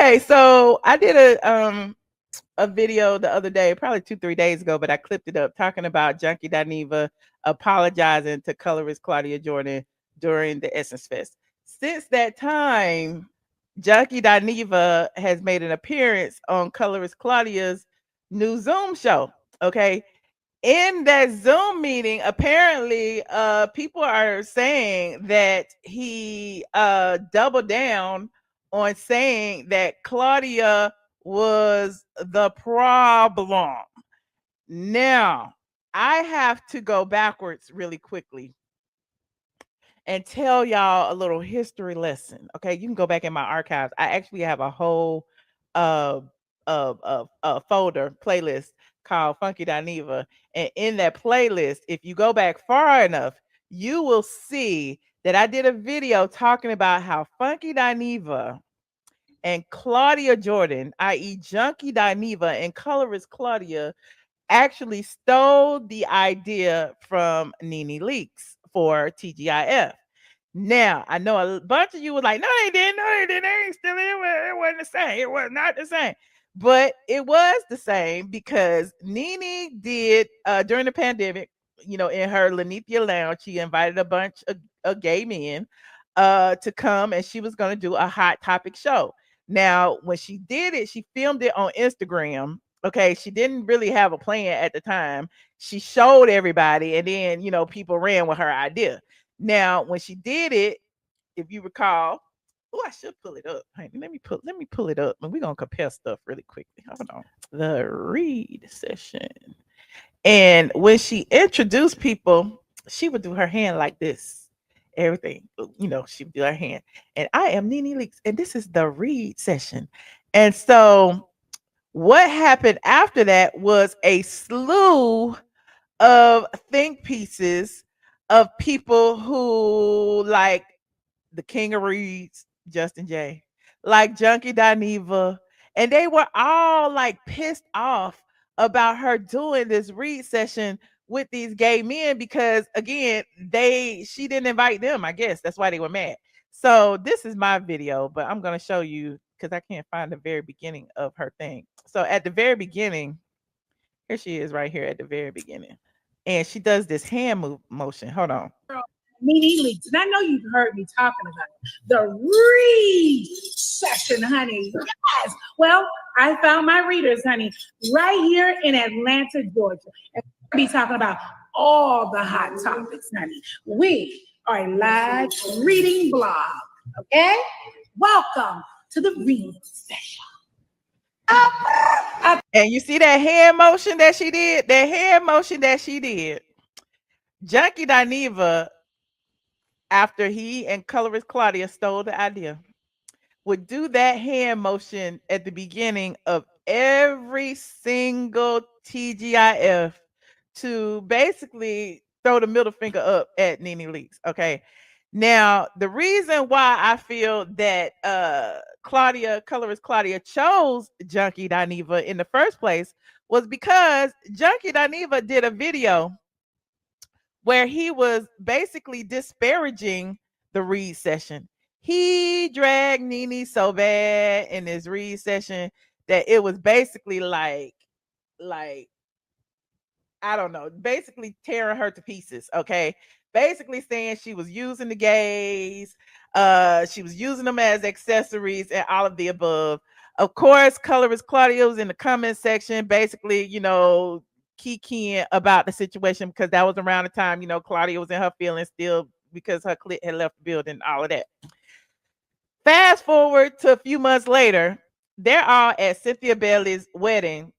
Okay, so I did a video the other day, probably 2-3 days ago, but I clipped it up talking about Junkie Dineva apologizing to colorist Claudia Jordan during the Essence Fest. Since that time, Junkie Dineva has made an appearance on colorist Claudia's new Zoom show. Okay. In that Zoom meeting, apparently, people are saying that he doubled down on saying that Claudia was the problem. Now, I have to go backwards really quickly and tell y'all a little history lesson. Okay, you can go back in my archives. I actually have a whole uh folder playlist called Funky Dineva, and in that playlist, if you go back far enough, you will see that I did a video talking about how Funky Dineva and Claudia Jordan, i.e., Junkie Dineva and colorist Claudia, actually stole the idea from Nene Leakes for TGIF. Now, I know a bunch of you were like, no, they didn't. No, they didn't. They ain't still in. It wasn't the same. It was not the same. But it was the same because Nene did, during the pandemic, in her Lanithia Lounge, she invited a bunch of gay men to come, and she was going to do a hot topic show. Now, when she did it, she filmed it on Instagram. Okay, she didn't really have a plan at the time. She showed everybody, and then people ran with her idea. Now, when she did it, if you recall, oh, I should pull it up. Honey, let me pull it up, and we're gonna compare stuff really quickly. Hold on. The read session. And when she introduced people, she would do her hand like this. Everything, she would do her hand. And I am Nene Leakes, and this is the read session. And so what happened after that was a slew of think pieces of people who like the King of Reeds, Justin J, like Junkie Dineva, and they were all like pissed off about her doing this read session with these gay men because again, she didn't invite them. I guess that's why they were mad. So this is my video, but I'm gonna show you because I can't find the very beginning of her thing. So at the very beginning, here she is right here at the very beginning. And she does this hand motion. Hold on. Nene Leakes, and I know you've heard me talking about it. The read session, honey. Yes. Well, I found my readers, honey, right here in Atlanta, Georgia. And we'll be talking about all the hot topics, honey. We are a live reading blog. Okay? Welcome to the read session. And you see that hand motion that she did? That hand motion that she did. Junkie Dineva, after he and colorist Claudia stole the idea, would do that hand motion at the beginning of every single TGIF to basically throw the middle finger up at Nene Leakes. Okay. Now, the reason why I feel that colorist Claudia chose Junkie Dineva in the first place was because Junkie Dineva did a video where he was basically disparaging the read session. He dragged Nene so bad in this read session that it was basically like I don't know, basically tearing her to pieces. Okay, basically saying she was using the gays, she was using them as accessories, and all of the above. Of course, colorist Claudia was in the comment section, basically, kikiing about the situation because that was around the time, Claudia was in her feelings still because her clit had left the building, all of that. Fast forward to a few months later, they're all at Cynthia Bailey's wedding,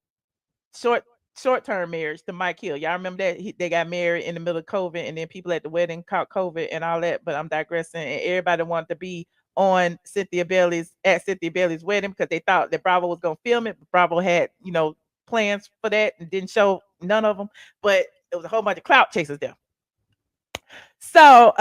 short-term marriage to Mike Hill. Y'all remember that they got married in the middle of COVID, and then people at the wedding caught COVID and all that. But I'm digressing. And everybody wanted to be on Cynthia Bailey's wedding because they thought that Bravo was gonna film it. But Bravo had plans for that and didn't show none of them. But it was a whole bunch of clout chasers there. So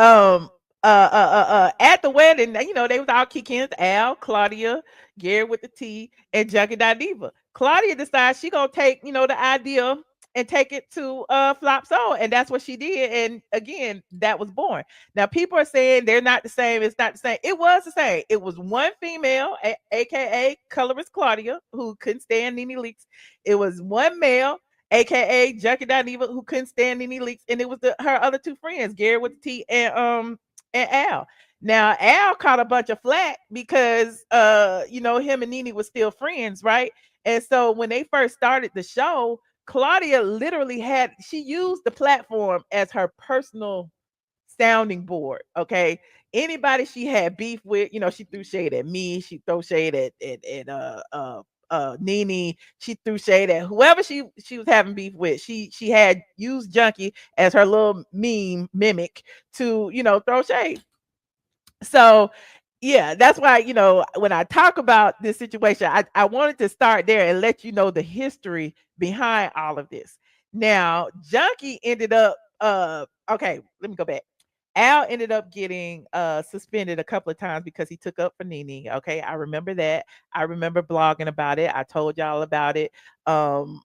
at the wedding, they was all kicking Al, Claudia, Gary with the T, and Junkie Dineva. Claudia decides she gonna take, the idea and take it to Flop Soul, and that's what she did. And again, that was born. Now people are saying they're not the same. It's not the same. It was the same. It was one female, aka colorist Claudia, who couldn't stand Nene Leakes. It was one male, aka Junkie Dineva, who couldn't stand Nene Leakes, and it was her other two friends, Gary with the T and Al. Now Al caught a bunch of flack because him and Nene were still friends, right? And so when they first started the show, Claudia literally she used the platform as her personal sounding board. Okay. Anybody she had beef with, she threw shade at me, she threw shade at Nene, she threw shade at whoever she was having beef with. She had used Junkie as her little mimic to, throw shade. So yeah, that's why, when I talk about this situation, I wanted to start there and let you know the history behind all of this. Now, Junkie ended up okay, let me go back. Al ended up getting suspended a couple of times because he took up for Nene. Okay, I remember that. I remember blogging about it. I told y'all about it. Um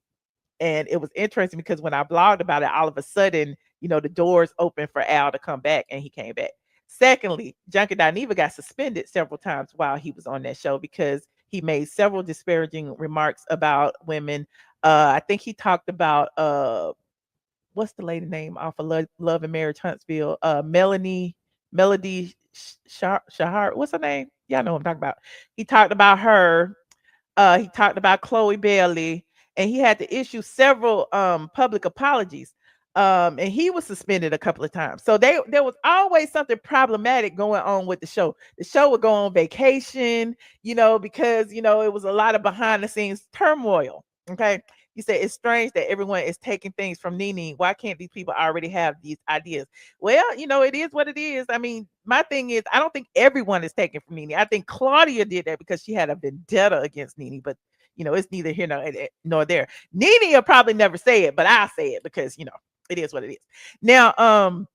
and it was interesting because when I blogged about it, all of a sudden, the doors opened for Al to come back, and he came back. Secondly, Junkie Dineva got suspended several times while he was on that show because he made several disparaging remarks about women. I think he talked about what's the lady name off of Love and Marriage Huntsville? Melody Shahar. What's her name? Y'all know what I'm talking about. He talked about her. He talked about Chloe Bailey, and he had to issue several public apologies. And he was suspended a couple of times. So there was always something problematic going on with the show. The show would go on vacation, because it was a lot of behind the scenes turmoil. Okay. You say it's strange that everyone is taking things from Nene. Why can't these people already have these ideas? Well, it is what it is. I mean, my thing is, I don't think everyone is taking from Nene. I think Claudia did that because she had a vendetta against Nene, but it's neither here nor there. Nene will probably never say it, but I'll say it because it is what it is. Now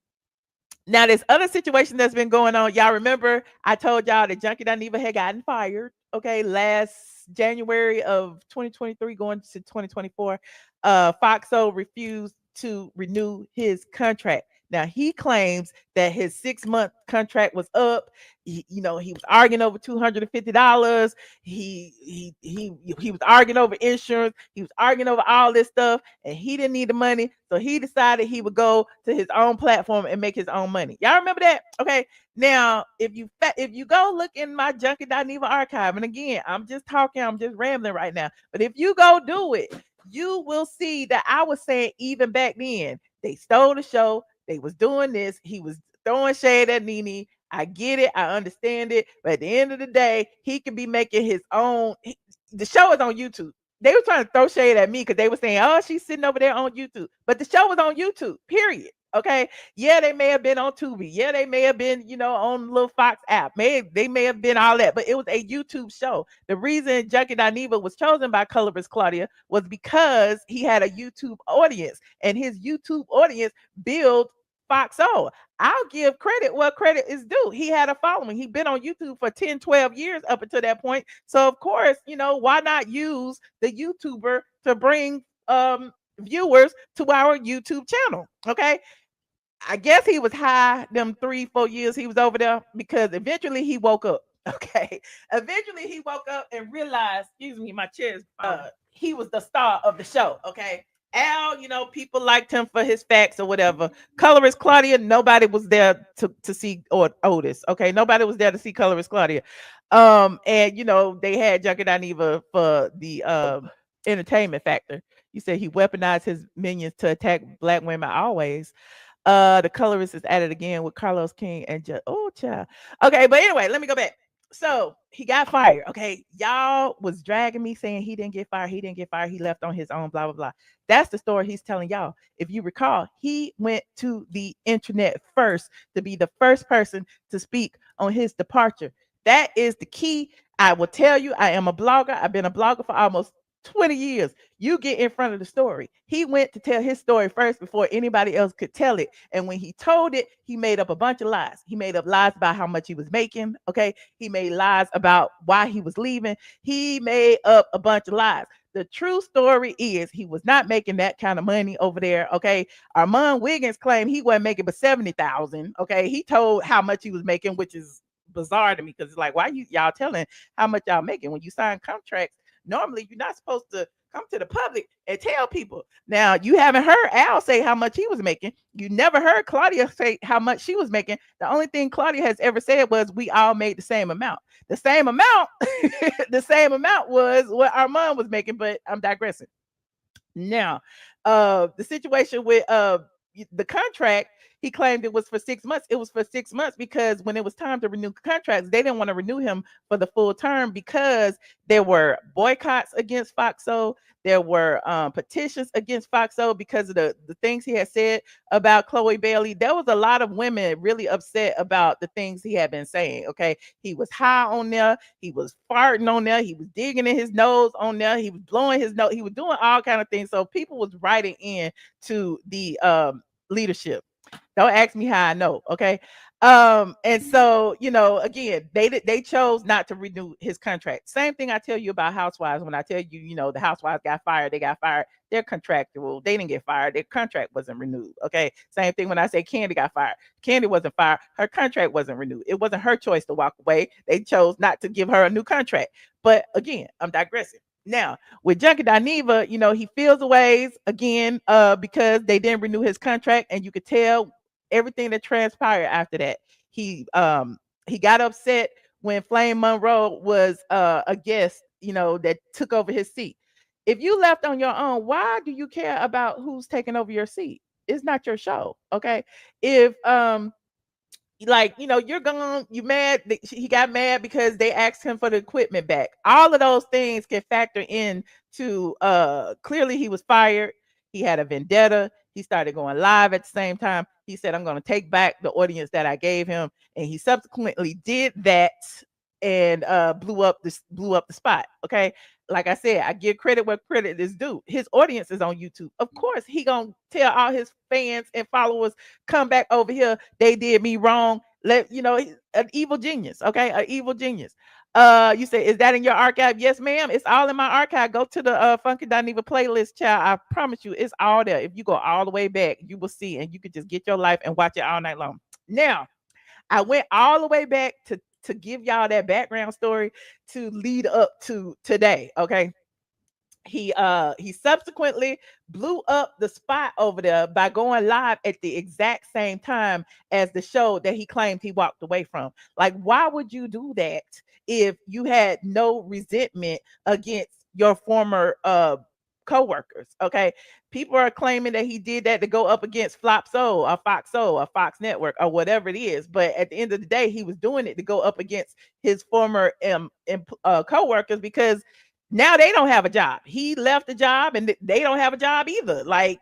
this other situation that's been going on. Y'all remember I told y'all that Junkie Dineva had gotten fired. Okay, last January of 2023 going to 2024. Fox Soul refused to renew his contract. Now he claims that his 6-month contract was up. He was arguing over $250. He was arguing over insurance. He was arguing over all this stuff, and he didn't need the money, so he decided he would go to his own platform and make his own money. Y'all remember that? Okay. Now, if you go look in my Junkie Dineva archive, and again, I'm just talking, I'm just rambling right now, but if you go do it, you will see that I was saying even back then, they stole the show. They was doing this. He was throwing shade at Nene. I get it. I understand it. But at the end of the day, he could be making his own. The show is on YouTube. They were trying to throw shade at me because they were saying, "Oh, she's sitting over there on YouTube." But the show was on YouTube. Period. Okay. Yeah, they may have been on Tubi. Yeah, they may have been, on the little Fox app. They may have been all that, but it was a YouTube show. The reason Junkie Dineva was chosen by colorist Claudia was because he had a YouTube audience, and his YouTube audience built Fox Soul. I'll give credit what credit is due. He had a following. He'd been on YouTube for 10, 12 years up until that point. So of course, why not use the YouTuber to bring viewers to our YouTube channel? Okay. I guess he was high them 3-4 years he was over there because eventually he woke up. Okay. Eventually he woke up and realized, excuse me, my chair is he was the star of the show. Okay. Al, people liked him for his facts or whatever. Colorist Claudia, nobody was there to see, or Otis. Okay. Nobody was there to see Colorist Claudia. And they had Junkie Dineva for the entertainment factor. You said he weaponized his minions to attack black women always. The colorist is at it again with Carlos King and child. Okay, but anyway, let me go back. So he got fired. Okay, y'all was dragging me saying he didn't get fired. He didn't get fired. He left on his own. Blah blah blah. That's the story he's telling y'all. If you recall, he went to the internet first to be the first person to speak on his departure. That is the key. I will tell you, I am a blogger. I've been a blogger for almost 20 years. You get in front of the story. He went to tell his story first before anybody else could tell it. And when he told it, he made up a bunch of lies. He made up lies about how much he was making. Okay. He made lies about why he was leaving. He made up a bunch of lies. The true story is he was not making that kind of money over there. Okay. Armand Wiggins claimed he wasn't making but 70,000. Okay. He told how much he was making, which is bizarre to me because it's like, why y'all telling how much y'all making when you sign contracts? Normally, you're not supposed to come to the public and tell people. Now, you haven't heard Al say how much he was making. You never heard Claudia say how much she was making. The only thing Claudia has ever said was we all made the same amount. The same amount, the same amount was what Armand was making, but I'm digressing. Now, the situation with the contract, he claimed it was for 6 months. It was for 6 months because when it was time to renew contracts, they didn't want to renew him for the full term because there were boycotts against Fox Soul. There were petitions against Fox Soul because of the things he had said about Chloe Bailey. There was a lot of women really upset about the things he had been saying. Okay. He was high on there. He was farting on there. He was digging in his nose on there. He was blowing his nose. He was doing all kind of things. So people was writing in to the leadership. Don't ask me how I know, okay? And so, again, they chose not to renew his contract. Same thing I tell you about housewives. When I tell you, the housewives got fired, they got fired. They're contractual. They didn't get fired. Their contract wasn't renewed. Okay. Same thing when I say Candy got fired. Candy wasn't fired. Her contract wasn't renewed. It wasn't her choice to walk away. They chose not to give her a new contract. But again, I'm digressing. Now, with Junkie Dineva, he feels the ways again because they didn't renew his contract, and you could tell everything that transpired after that. He got upset when Flame Monroe was a guest, that took over his seat. If you left on your own, why do you care about who's taking over your seat? It's not your show, okay? If like you're gone, you mad, he got mad because they asked him for the equipment back. All of those things can factor in to clearly he was fired. He had a vendetta. He started going live at the same time. He said, I'm going to take back the audience that I gave him, and he subsequently did that and blew up the spot. Okay, like I said, I give credit where credit is due. His audience is on YouTube. Of course, he gonna tell all his fans and followers, come back over here. They did me wrong. An evil genius. Okay, an evil genius. You say, is that in your archive? Yes, ma'am. It's all in my archive. Go to the Funky Dineva playlist, child. I promise you, it's all there. If you go all the way back, you will see, and you could just get your life and watch it all night long. Now, I went all the way back to give y'all that background story to lead up to today. Okay. He subsequently blew up the spot over there by going live at the exact same time as the show that he claimed he walked away from. Like, why would you do that if you had no resentment against your former co-workers? Okay. People are claiming that he did that to go up against Flop Soul or Fox Soul or Fox Network or whatever it is. But at the end of the day, he was doing it to go up against his former co-workers because now they don't have a job. He left the job and they don't have a job either. Like,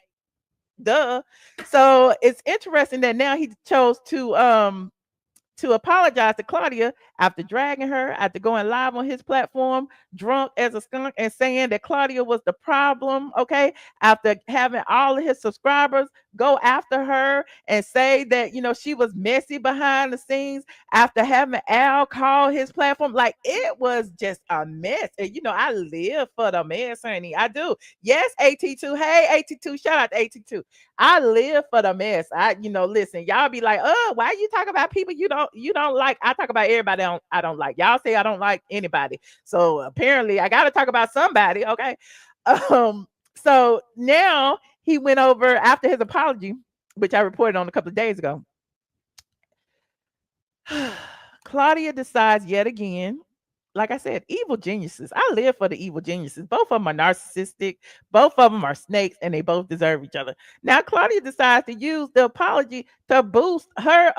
duh. So it's interesting that now he chose to apologize to Claudia after dragging her, after going live on his platform, drunk as a skunk, and saying that Claudia was the problem. Okay. After having all of his subscribers go after her and say that, she was messy behind the scenes, after having Al call his platform. Like, it was just a mess. And, I live for the mess, honey. I do. Yes, AT2. Hey, AT2. Shout out to AT2. I live for the mess. Listen, y'all be like, why you talk about people you don't like? I talk about everybody I don't like. Y'all say I don't like anybody. So apparently I gotta talk about somebody, okay? So now he went over after his apology, which I reported on a couple of days ago. Claudia decides yet again, like I said, evil geniuses. I live for the evil geniuses. Both of them are narcissistic. Both of them are snakes, and they both deserve each other. Now, Claudia decides to use the apology to boost her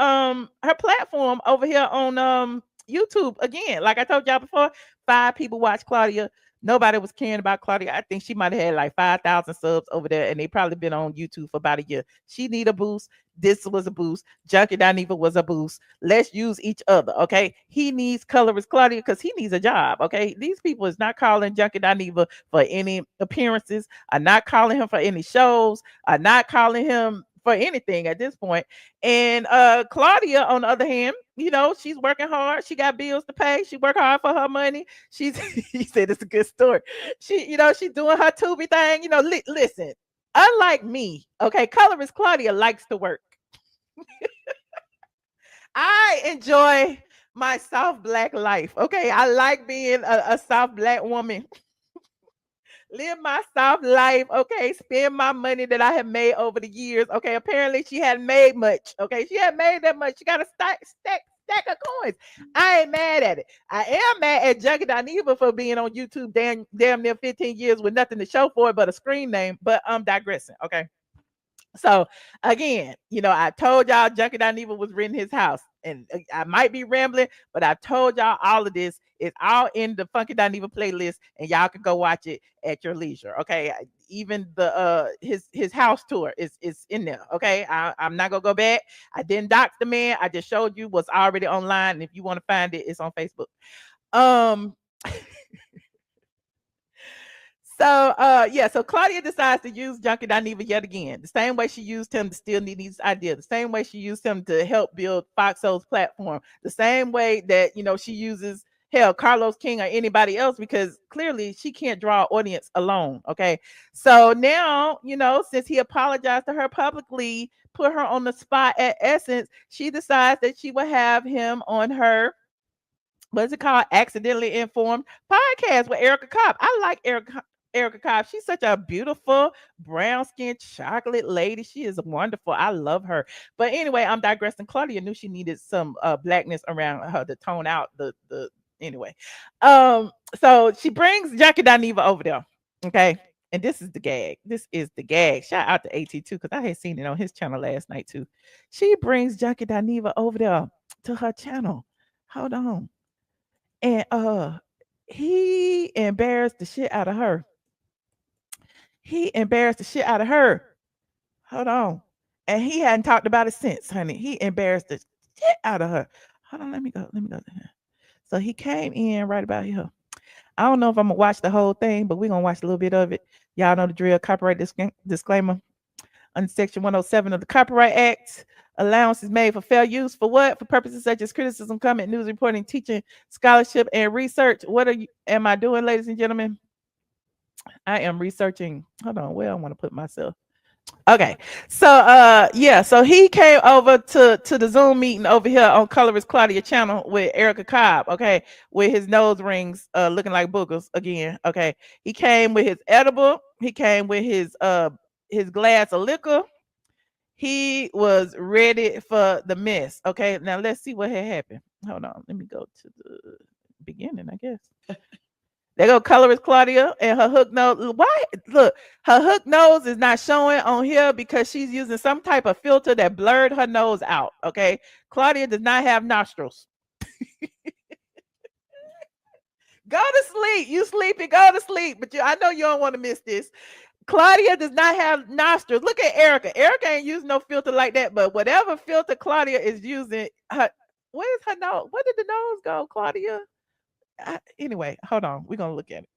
platform over here on YouTube again. Like I told y'all before, 5 people watch Claudia. Nobody was caring about Claudia. I think she might have had like 5,000 subs over there, and they probably been on YouTube for about a year. She need a boost. This was a boost. Junkie Dineva was a boost. Let's use each other, okay? He needs Colorist Claudia because he needs a job, okay? These people is not calling Junkie Dineva for any appearances, are not calling him for any shows, are not calling him for anything at this point. And Claudia, on the other hand, you know, she's working hard. She got bills to pay. She work hard for her money. She's he said it's a good story. She, you know, she's doing her Tubi thing. You know, listen, unlike me, okay, colorist Claudia likes to work. I enjoy my soft black life. Okay, I like being a soft black woman. Live my soft life. Okay, spend my money that I have made over the years. Okay, apparently she hadn't made much. Okay, she hadn't made that much. She got a stack of coins. I ain't mad at it. I am mad at Junkie Dineva for being on YouTube damn near 15 years with nothing to show for it but a screen name. But I'm digressing. Okay. So again, you know, I told y'all Junkie Dineva was renting his house, and I might be rambling, but I told y'all all of this is all in the Funky Dineva playlist, and y'all can go watch it at your leisure. Okay, even the his house tour is in there. Okay, I'm not gonna go back. I didn't dox the man. I just showed you what's already online, and if you want to find it, it's on Facebook. So yeah, so Claudia decides to use Junkie Dineva yet again. The same way she used him to steal Nene's idea, the same way she used him to help build Fox Soul's platform, the same way that, you know, she uses Carlos King or anybody else, because clearly she can't draw an audience alone. Okay. So now, you know, since he apologized to her publicly, put her on the spot at Essence, she decides that she will have him on her, what's it called? Accidentally Informed podcast with Erica Cobb. I like Erica Cobb. She's such a beautiful brown skinned chocolate lady. She is wonderful. I love her. But anyway, I'm digressing. Claudia knew she needed some blackness around her to tone out the anyway. So she brings Junkie Dineva over there. Okay. And this is the gag. This is the gag. Shout out to AT too, because I had seen it on his channel last night too. She brings Junkie Dineva over there to her channel. Hold on. And he embarrassed the shit out of her. He embarrassed the shit out of her. Hold on. And he hadn't talked about it since, honey. He embarrassed the shit out of her. Hold on, let me go. So he came in right about here. I don't know if I'm gonna watch the whole thing, but we're gonna watch a little bit of it. Y'all know the drill. Copyright disclaimer. Under Section 107 of the Copyright Act, allowance is made for fair use for what? For purposes such as criticism, comment, news reporting, teaching, scholarship, and research. What am I doing, ladies and gentlemen? I am researching. Hold on, where I want to put myself. Okay, so yeah, so he came over to the Zoom meeting over here on Colorist Claudia channel with Erica Cobb. Okay, with his nose rings looking like boogers again. Okay, he came with his edible. He came with his glass of liquor. He was ready for the mess. Okay, now let's see what had happened. Hold on, let me go to the beginning, I guess. There go Colorist Claudia and her hook nose. Why? Look, her hook nose is not showing on here because she's using some type of filter that blurred her nose out. Okay, Claudia does not have nostrils. Go to sleep. You sleepy? Go to sleep. But I know you don't want to miss this. Claudia does not have nostrils. Look at Erica. Erica ain't using no filter like that. But whatever filter Claudia is using, where's her nose? Where did the nose go, Claudia? Anyway, hold on. We're gonna look at it.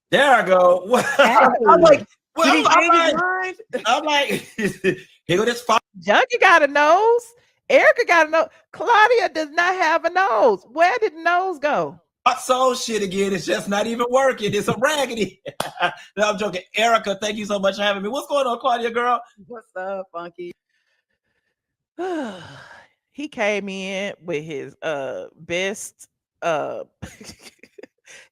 There I go. I'm like, well, I'm like, here go this. Junkie got a nose. Erica got a nose. Claudia does not have a nose. Where did the nose go? Fox Soul shit again. It's just not even working. It's a raggedy. No, I'm joking. Erica, thank you so much for having me. What's going on, Claudia, girl? What's up, Funky? He came in with his best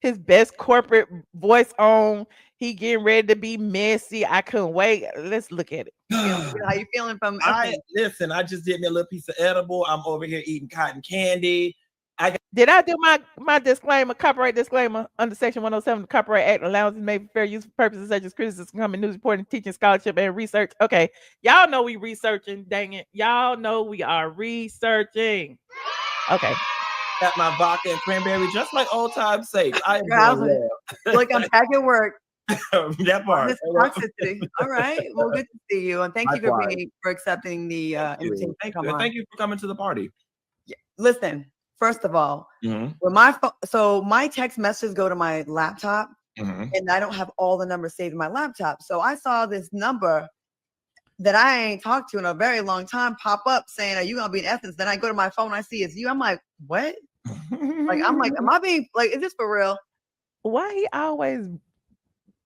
his best corporate voice on. He getting ready to be messy. I couldn't wait. Let's look at it. How you feeling from? Listen, I just did me a little piece of edible. I'm over here eating cotton candy. Did I do my disclaimer, copyright disclaimer under Section 107 of the Copyright Act? Allowances made for fair use for purposes such as criticism, comment, news reporting, teaching, scholarship, and research. Okay, y'all know we researching. Dang it, y'all know we are researching. Okay. Got my vodka and cranberry, just like old time safe. Like I'm packing work. That part. Toxicity. All right. Well, good to see you, and thank you for accepting the invitation. Thank you for coming to the party. Yeah. Listen. First of all, when my text messages go to my laptop, and I don't have all the numbers saved in my laptop. So I saw this number that I ain't talked to in a very long time pop up saying, "Are you gonna be in Essence?" Then I go to my phone, I see it's you. I'm like, what? Like, I'm like, am I being like, is this for real? Why he always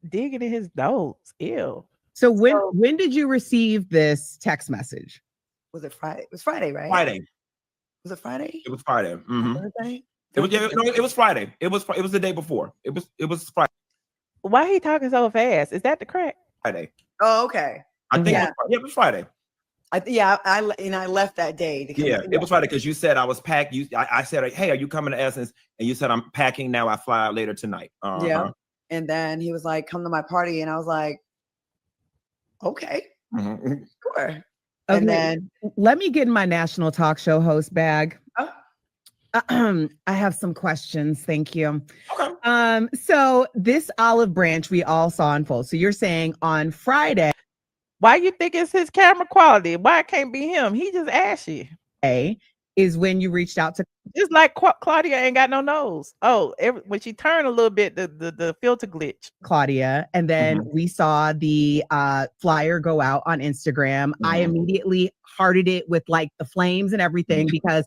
digging in his nose? Ew. So when did you receive this text message? Was it Friday? It was Friday, right? Friday. Was it Friday? It was Friday. Thursday? It was Friday. It was the day before. It was Friday. Why he talking so fast? Is that the crack? Friday. Oh, okay. I think it was Friday. I left that day. It was Friday because you said I was packed. I said, hey, are you coming to Essence? And you said, I'm packing now. I fly out later tonight. Yeah. And then he was like, come to my party. And I was like, okay, sure. Okay. And then let me get in my national talk show host bag. Oh. I have some questions. Thank you. Okay. So this olive branch we all saw unfold. So you're saying on Friday. Why you think it's his camera quality? Why it can't be him? He just ashy. Is when you reached out to, just like Claudia ain't got no nose. Oh, when she turned a little bit, the filter glitch. Claudia, and then we saw the flyer go out on Instagram. I immediately hearted it with like the flames and everything because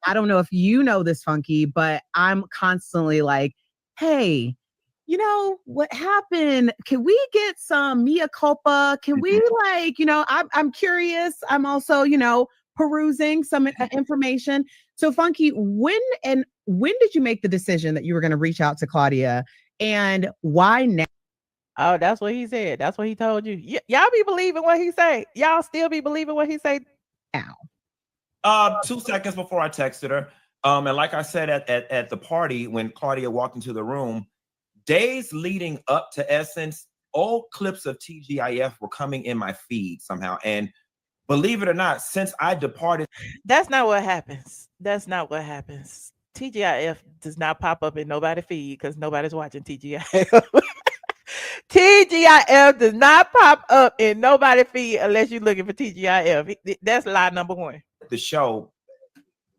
I don't know if you know this, Funky, but I'm constantly like, hey, you know what happened? Can we get some mea culpa? Can we I'm curious. I'm also, perusing some information. So Funky, when did you make the decision that you were going to reach out to Claudia, and why now? Oh, that's what he said. That's what he told you. Y'all be believing what he say. Y'all still be believing what he say now. 2 seconds before I texted her. And like I said at the party when Claudia walked into the room, days leading up to Essence, old clips of TGIF were coming in my feed somehow. And believe it or not, since I departed. That's not what happens. That's not what happens. TGIF does not pop up in nobody's feed because nobody's watching TGIF. TGIF does not pop up in nobody's feed unless you're looking for TGIF. That's lie number one. The show,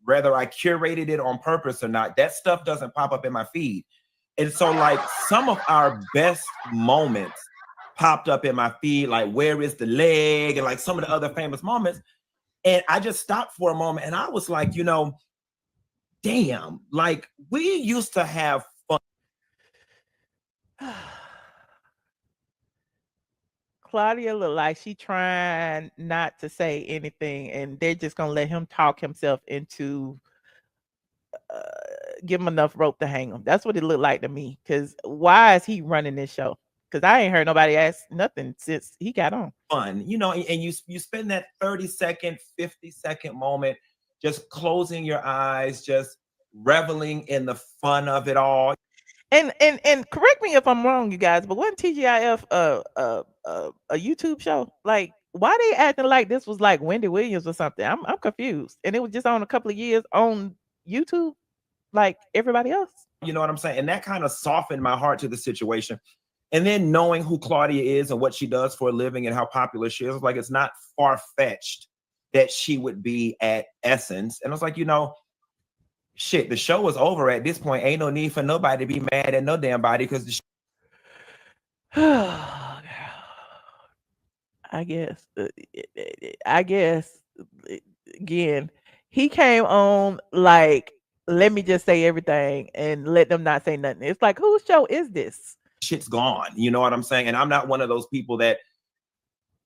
whether I curated it on purpose or not, that stuff doesn't pop up in my feed. And so like some of our best moments popped up in my feed, like where is the leg and like some of the other famous moments. And I just stopped for a moment and I was like, damn, like we used to have fun. Claudia looked like she trying not to say anything and they're just going to let him talk himself into give him enough rope to hang him. That's what it looked like to me. Because why is he running this show? Because I ain't heard nobody ask nothing since he got on. Fun, and you spend that 30-second, 50-second moment just closing your eyes, just reveling in the fun of it all. And correct me if I'm wrong, you guys, but wasn't TGIF a YouTube show? Like, why they acting like this was like Wendy Williams or something? I'm confused. And it was just on a couple of years on YouTube, like everybody else. You know what I'm saying? And that kind of softened my heart to the situation. And then knowing who Claudia is and what she does for a living and how popular she is, like it's not far-fetched that she would be at Essence. And I was like, shit, the show is over at this point. Ain't no need for nobody to be mad at no damn body because the I guess again, he came on like, let me just say everything and let them not say nothing. It's like, whose show is this? Shit's gone. You know what I'm saying? And I'm not one of those people that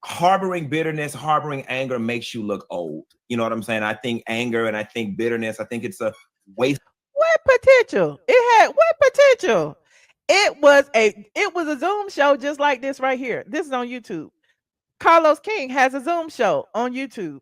harboring bitterness, harboring anger makes you look old. You know what I'm saying? I think anger and I think bitterness, I think it's a waste. What potential? It had what potential? It was a Zoom show just like this right here. This is on YouTube. Carlos King has a Zoom show on YouTube.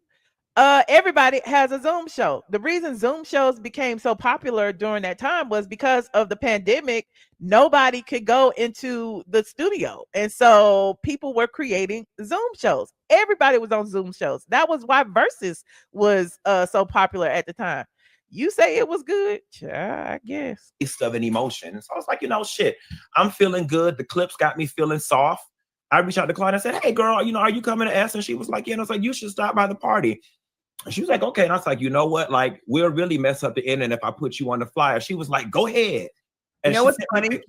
Everybody has a Zoom show. The reason Zoom shows became so popular during that time was because of the pandemic. Nobody could go into the studio. And so people were creating Zoom shows. Everybody was on Zoom shows. That was why Versus was so popular at the time. You say it was good? Yeah, I guess. Of an emotion. So I was like, shit, I'm feeling good. The clips got me feeling soft. I reached out to Claudia and said, hey, girl, are you coming to S? And she was like, yeah. And I was like, you should stop by the party. And she was like, okay. And I was like, you know what? Like, we'll really mess up the internet if I put you on the flyer. She was like, go ahead. And what's funny?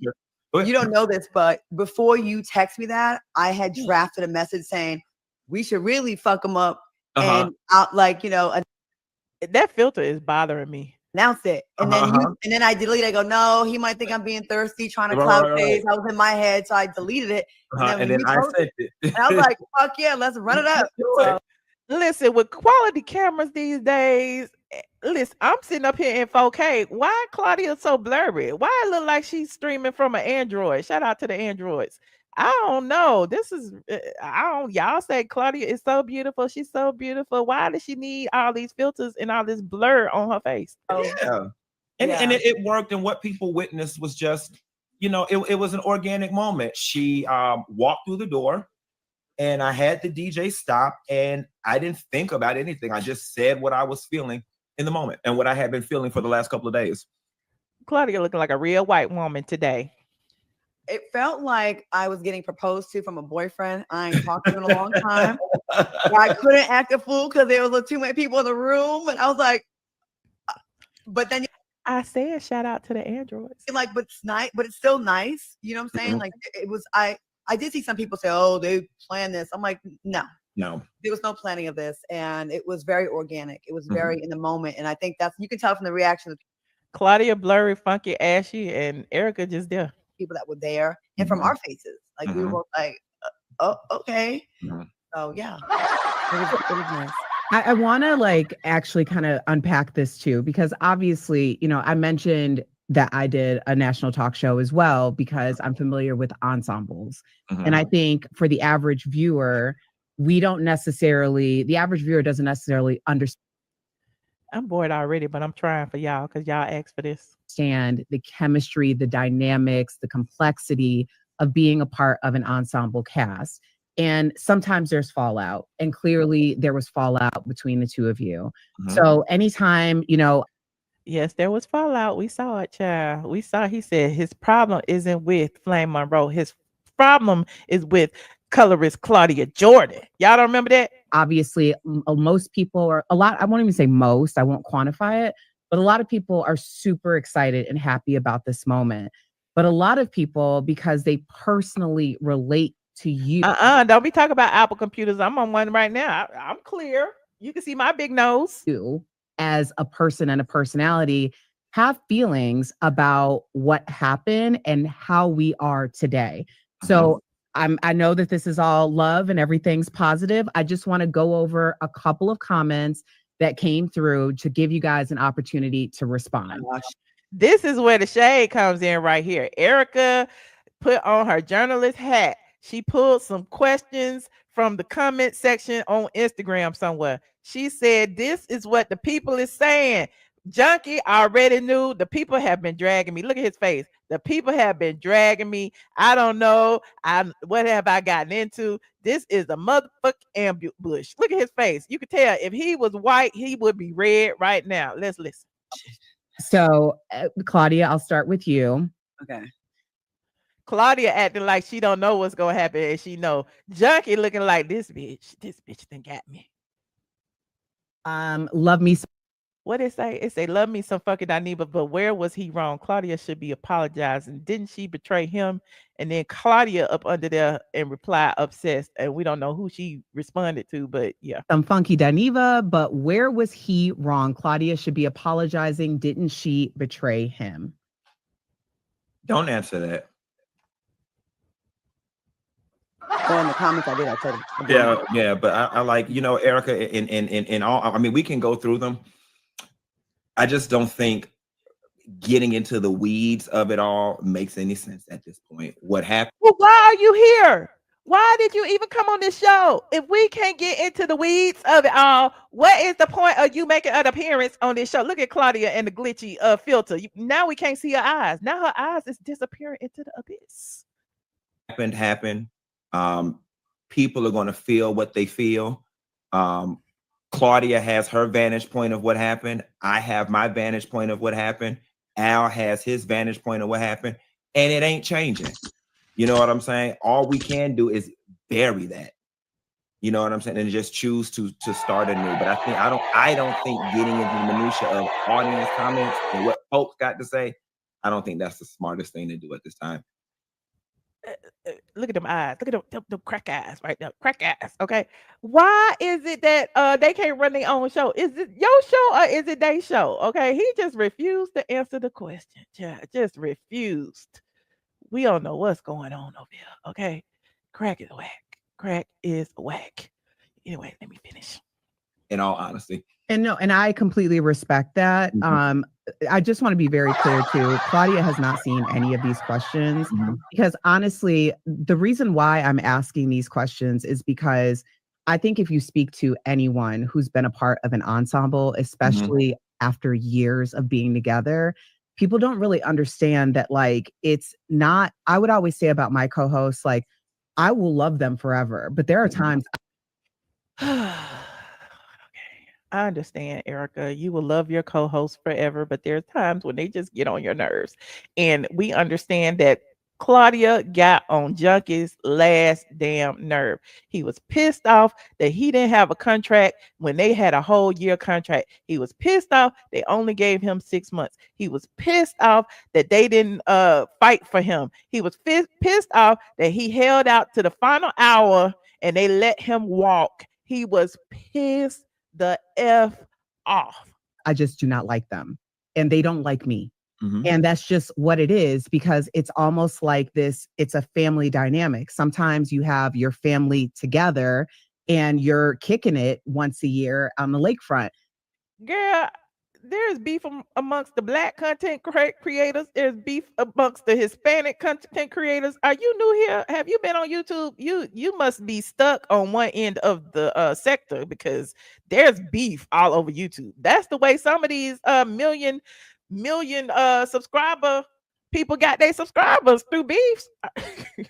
You don't know this, but before you text me that, I had drafted a message saying we should really fuck them up and out, like, you know, that filter is bothering me. announce it. And then I deleted. I go, no, he might think I'm being thirsty, trying to Right, cloud right, chase. right. I was in my head, so I deleted it. And then I sent it. And I was like, fuck yeah, let's run it up. So, listen, with quality cameras these days, listen, I'm sitting up here in 4K. Why Claudia so blurry? Why it look like she's streaming from an Android? Shout out to the Androids. I don't know. This is y'all say Claudia is so beautiful. She's so beautiful. Why does she need all these filters and all this blur on her face? Yeah. And it worked, and what people witnessed was just, you know, it was an organic moment. She walked through the door, and I had the DJ stop, and I didn't think about anything. I just said what I was feeling in the moment and what I had been feeling for the last couple of days. Claudia looking like a real white woman today. It felt like I was getting proposed to from a boyfriend I ain't talked to in a long time. I couldn't act a fool because there was too many people in the room, and I was like, but then I said shout out to the Androids. Like, but it's nice, but it's still nice. You know what I'm saying? Like, it was. I did see some people say, "Oh, they planned this." I'm like, no, there was no planning of this, and it was very organic. It was very in the moment, and I think that's, you can tell from the reaction of Claudia, blurry, funky, ashy, and Erica just there. People that were there, and from our faces, like we were like, "Oh, okay." So yeah, it was nice. I want to like actually kind of unpack this too, because obviously, you know, I mentioned that I did a national talk show as well because I'm familiar with ensembles. And I think for the average viewer, the average viewer doesn't necessarily understand. I'm bored already, but I'm trying for y'all because y'all asked for this. The chemistry, the dynamics, the complexity of being a part of an ensemble cast. And sometimes there's fallout, and clearly there was fallout between the two of you. So anytime, you know. Yes, there was fallout. We saw it, child. We saw, he said his problem isn't with Flame Monroe. His problem is with colorist Claudia Jordan. Y'all don't remember that? Obviously, most people are I won't even say most, I won't quantify it, but a lot of people are super excited and happy about this moment. But a lot of people, because they personally relate to you. Don't be talking about Apple computers. I'm on one right now. I'm clear. You can see my big nose. You, as a person and a personality, have feelings about what happened and how we are today. So I know that this is all love and everything's positive. I just want to go over a couple of comments that came through to give you guys an opportunity to respond. This is where the shade comes in right here. Erica put on her journalist hat. She pulled some questions from the comment section on Instagram somewhere. She said, this is what the people is saying. Junkie already knew. The people have been dragging me. Look at his face. The people have been dragging me. I don't know. What have I gotten into? This is a motherfucking ambush. Look at his face. You could tell if he was white, he would be red right now. Let's listen. So, Claudia, I'll start with you. Okay. Claudia acting like she don't know what's gonna happen, and she know. Junkie looking like this bitch done got me. Love me. What it say? It say love me some Funky Dineva, but where was he wrong? Claudia should be apologizing. Didn't she betray him? And then Claudia up under there and reply obsessed, and we don't know who she responded to, but yeah. Some Funky Dineva, but where was he wrong? Claudia should be apologizing. Didn't she betray him? Don't answer that. Well, in the comments, I did. I said, yeah, but I like, you know, Erica. In all, I mean, we can go through them. I just don't think getting into the weeds of it all makes any sense at this point. What happened? Well, why are you here? Why did you even come on this show? If we can't get into the weeds of it all, what is the point of you making an appearance on this show? Look at Claudia and the glitchy filter. Now we can't see her eyes. Now her eyes is disappearing into the abyss. Happened. People are going to feel what they feel. Claudia has her vantage point of what happened. I have my vantage point of what happened. Al has his vantage point of what happened, and it ain't changing. You know what I'm saying? All we can do is bury that. You know what I'm saying? And just choose to start anew. But I don't think getting into the minutia of audience comments and what folks got to say, I don't think that's the smartest thing to do at this time. look at them eyes. Look at them crack eyes right there. Crack eyes. Okay. Why is it that they can't run their own show? Is it your show or is it their show? Okay. He just refused to answer the question. Just refused. We don't know what's going on over here. Okay. Crack is whack. Crack is whack. Anyway, let me finish. In all honesty. And I completely respect that. I just want to be very clear too. Claudia has not seen any of these questions because honestly, the reason why I'm asking these questions is because I think if you speak to anyone who's been a part of an ensemble, especially after years of being together, people don't really understand that, like, it's not, I would always say about my co-hosts, like, I will love them forever, but there are times. I understand, Erica. You will love your co-host forever, but there's times when they just get on your nerves. And we understand that Claudia got on Junkie's last damn nerve. He was pissed off that he didn't have a contract when they had a whole year contract. He was pissed off they only gave him 6 months. He was pissed off that they didn't fight for him. He was pissed off that he held out to the final hour and they let him walk. He was pissed the F off. I just do not like them and they don't like me. And that's just what it is, because it's almost like this, it's a family dynamic. Sometimes you have your family together and you're kicking it once a year on the lakefront. Girl, there's beef amongst the Black content creators. There's beef amongst the Hispanic content creators. Are you new here? Have you been on YouTube? You must be stuck on one end of the sector, because there's beef all over YouTube. That's the way some of these million subscriber people got their subscribers, through beefs.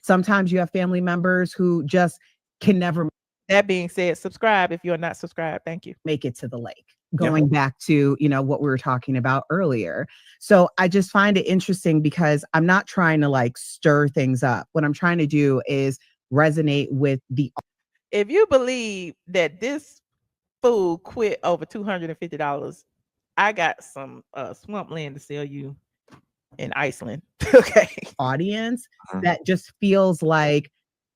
Sometimes you have family members who just can never. That being said, subscribe if you're not subscribed. Thank you. Make it to the lake. Going back to, what we were talking about earlier. So I just find it interesting because I'm not trying to like stir things up. What I'm trying to do is resonate with the. If you believe that this fool quit over $250, I got some swampland to sell you in Iceland. Okay. Audience that just feels like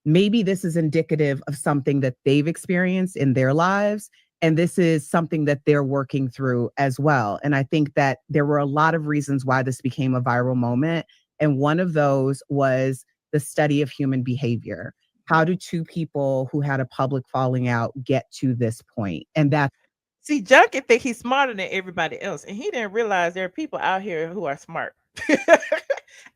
maybe this is indicative of something that they've experienced in their lives. And this is something that they're working through as well. And I think that there were a lot of reasons why this became a viral moment. And one of those was the study of human behavior. How do two people who had a public falling out get to this point? And that's. See, Junkie think he's smarter than everybody else, and he didn't realize there are people out here who are smart.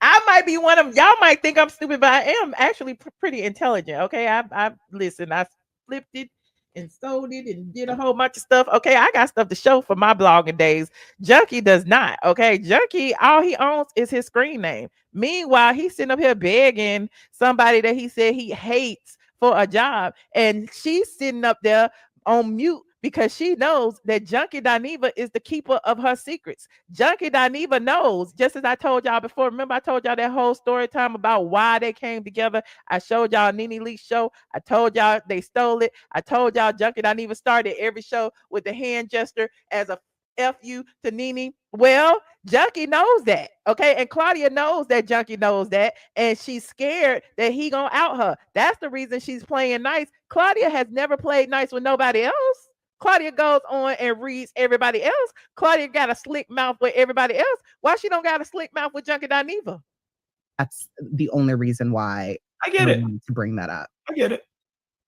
I might be one of them. Y'all might think I'm stupid, but I am actually pretty intelligent. Okay, I listen. I flipped it and sold it and did a whole bunch of stuff. Okay, I got stuff to show for my blogging days. Junkie does not. Okay, Junkie, all he owns is his screen name. Meanwhile, he's sitting up here begging somebody that he said he hates for a job, and she's sitting up there on mute because she knows that Junkie Dineva is the keeper of her secrets. Junkie Dineva knows, just as I told y'all before. Remember, I told y'all that whole story time about why they came together. I showed y'all Nene Leak's show. I told y'all they stole it. I told y'all Junkie Dineva started every show with the hand gesture as a F you to Nene. Well, Junkie knows that, okay? And Claudia knows that Junkie knows that, and she's scared that he gonna out her. That's the reason she's playing nice. Claudia has never played nice with nobody else. Claudia goes on and reads everybody else. Claudia got a slick mouth with everybody else. Why she don't got a slick mouth with Junkie Dineva? That's the only reason why I get it. To bring that up. I get it.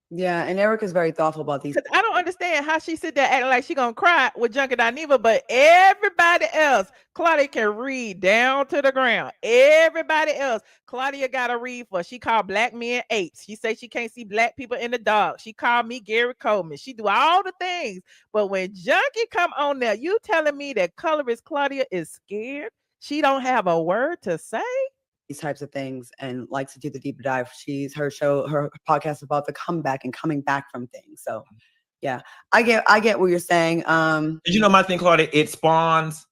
Yeah, and Erica's very thoughtful about these. I don't understand how she sit there acting like she gonna cry with Junkie Dineva, but everybody else, Claudia can read down to the ground. Everybody else, Claudia got to read for. She called black men apes. She say she can't see black people in the dark. She called me Gary Coleman. She do all the things, but when Junkie come on there, you telling me that colorist Claudia is scared? She don't have a word to say? These types of things and likes to do the deep dive. Her podcast about the comeback and coming back from things. So yeah, I get what you're saying. You know my thing, Claudia, it spawns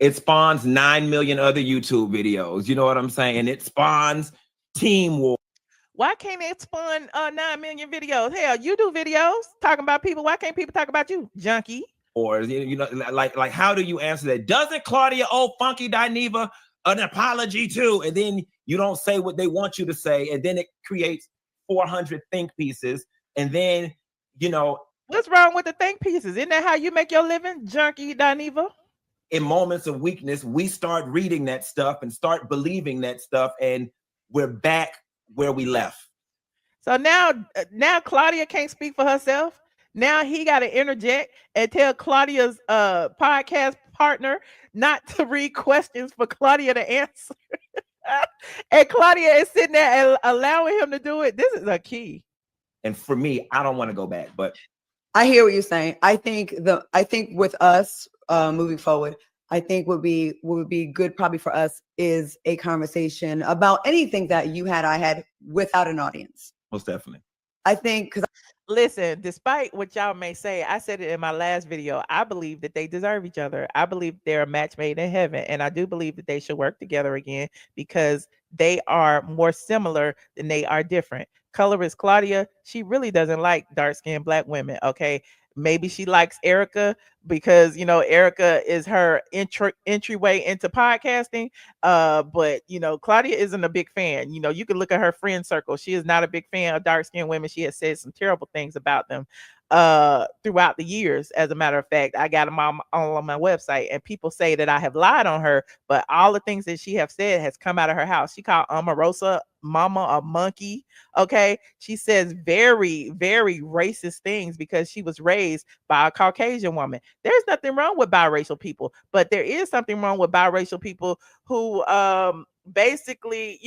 9 million other YouTube videos. You know what I'm saying? And it spawns Team War. Why can't it spawn 9 million videos? Hell, you do videos talking about people. Why can't people talk about you, Junkie? Or like how do you answer that? Doesn't Claudia owe Funky Dineva an apology too, and then you don't say what they want you to say, and then it creates 400 think pieces, and then what's wrong with the think pieces? Isn't that how you make your living, Junkie Dineva? In moments of weakness, we start reading that stuff and start believing that stuff, and we're back where we left. So now Claudia can't speak for herself. Now he got to interject and tell Claudia's podcast partner not to read questions for Claudia to answer. And Claudia is sitting there and allowing him to do it. This is a key. And for me, I don't want to go back, but I hear what you're saying. I think with us moving forward, I think what would be good probably for us is a conversation about anything that I had without an audience. Most definitely. I think because listen, despite what y'all may say, I said it in my last video. I believe that they deserve each other. I believe they're a match made in heaven, and I do believe that they should work together again because they are more similar than they are different. Colorist Claudia, she really doesn't like dark-skinned Black women. Okay, maybe she likes Erica because Erica is her entryway into podcasting. But Claudia isn't a big fan. You can look at her friend circle. She is not a big fan of dark-skinned women. She has said some terrible things about them throughout the years. As a matter of fact, I got them all on my website, and people say that I have lied on her, but all the things that she have said has come out of her house. She called Omarosa mama a monkey. Okay, she says very, very racist things because she was raised by a Caucasian woman. There's nothing wrong with biracial people, but there is something wrong with biracial people who basically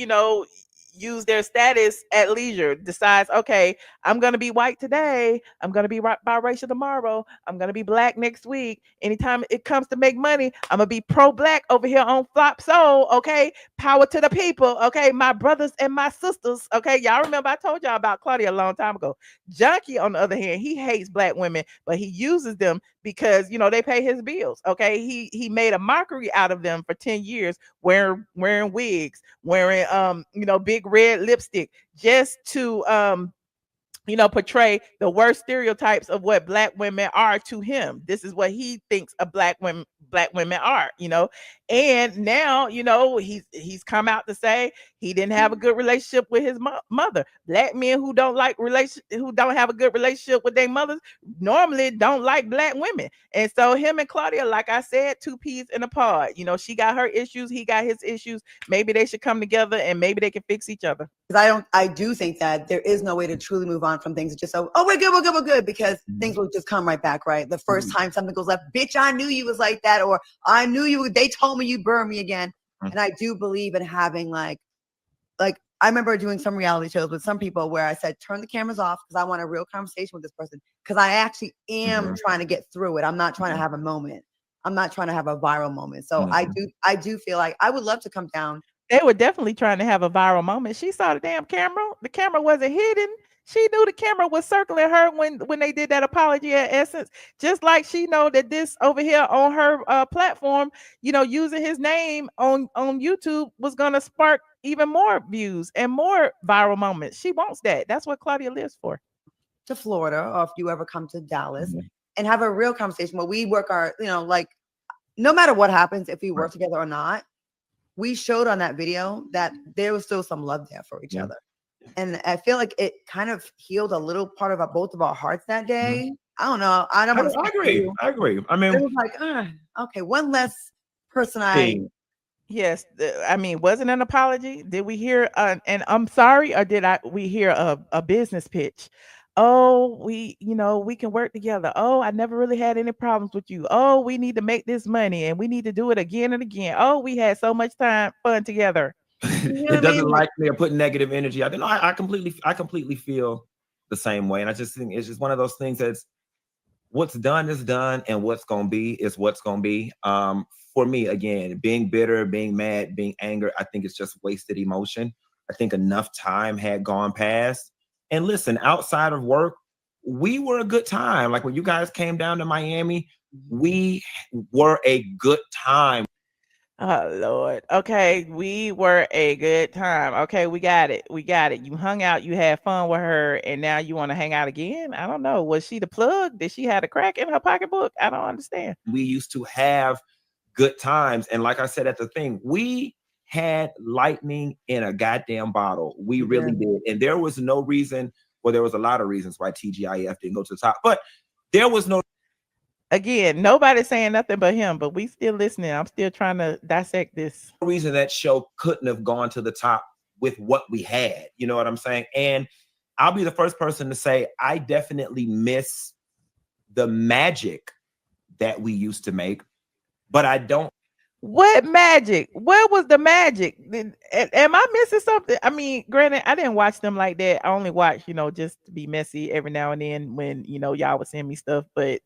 use their status at leisure, decides, okay, I'm going to be white today, I'm going to be biracial tomorrow, I'm going to be Black next week. Anytime it comes to make money, I'm going to be pro-Black over here on Fox Soul. Okay, power to the people. Okay, my brothers and my sisters. Okay, y'all remember I told y'all about Claudia a long time ago. Junkie, on the other hand, he hates Black women, but he uses them because they pay his bills. Okay, he made a mockery out of them for 10 years, wearing wigs, wearing big red lipstick, just to portray the worst stereotypes of what Black women are to him. This is what he thinks a Black women are, and now he's come out to say he didn't have a good relationship with his mother. Black men who don't have a good relationship with their mothers normally don't like Black women. And so him and Claudia, like I said, two peas in a pod. She got her issues, he got his issues. Maybe they should come together and maybe they can fix each other. Because I do think that there is no way to truly move on from things. Just so, oh, we're good, because things will just come right back, right? The first time something goes left, bitch, I knew you was like that, or I knew you. They told me you burned me again. And I do believe in having like I remember doing some reality shows with some people where I said, turn the cameras off because I want a real conversation with this person, because I actually am trying to get through it. I'm not trying to have a moment. I'm not trying to have a viral moment. So I do feel like I would love to come down. They were definitely trying to have a viral moment. She saw the damn camera. The camera wasn't hidden. She knew the camera was circling her when they did that apology at Essence. Just like she know that this over here on her platform, using his name on YouTube was going to spark even more views and more viral moments. She wants that. That's what Claudia lives for. To Florida, or if you ever come to Dallas and have a real conversation where we work our, no matter what happens, if we work together or not, we showed on that video that there was still some love there for each other. And I feel like it kind of healed a little part of both of our hearts that day. I don't know. I agree. I mean, it was like, okay, one less person. Yes. I mean, wasn't an apology. Did we hear and I'm sorry, or did we hear a business pitch? Oh, we can work together. Oh, I never really had any problems with you. Oh, we need to make this money and we need to do it again and again. Oh, we had so much fun together. It doesn't like me or put negative energy. I completely feel the same way. And I just think it's just one of those things that's what's done is done and what's going to be is what's going to be. For me, again, being bitter, being mad, being angry, I think it's just wasted emotion. I think enough time had gone past. And listen, outside of work, we were a good time. Like when you guys came down to Miami, we were a good time. Oh, Lord. Okay, we were a good time. Okay, we got it. You hung out, you had fun with her, and now you want to hang out again? I don't know. Was she the plug? Did she have a crack in her pocketbook? I don't understand. We used to have good times. And like I said at the thing, we had lightning in a goddamn bottle. We really did. And there was no reason, well, there was a lot of reasons why TGIF didn't go to the top, but there was no. Again, nobody's saying nothing but him, but we still listening. I'm still trying to dissect this. Reason that show couldn't have gone to the top with what we had. You know what I'm saying? And I'll be the first person to say I definitely miss the magic that we used to make, but I don't. What magic? Where was the magic? Am I missing something? I mean, granted, I didn't watch them like that. I only watch, just to be messy every now and then when, y'all would send me stuff, but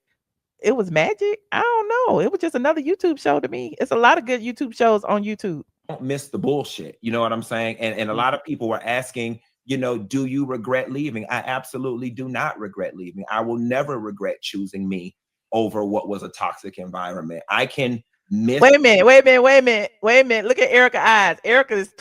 it was magic. I don't know. It was just another YouTube show to me. It's a lot of good YouTube shows on YouTube. Don't miss the bullshit. You know what I'm saying? And a lot of people were asking, do you regret leaving? I absolutely do not regret leaving. I will never regret choosing me over what was a toxic environment. I can miss. Wait a minute. Look at Erica's eyes. Erica's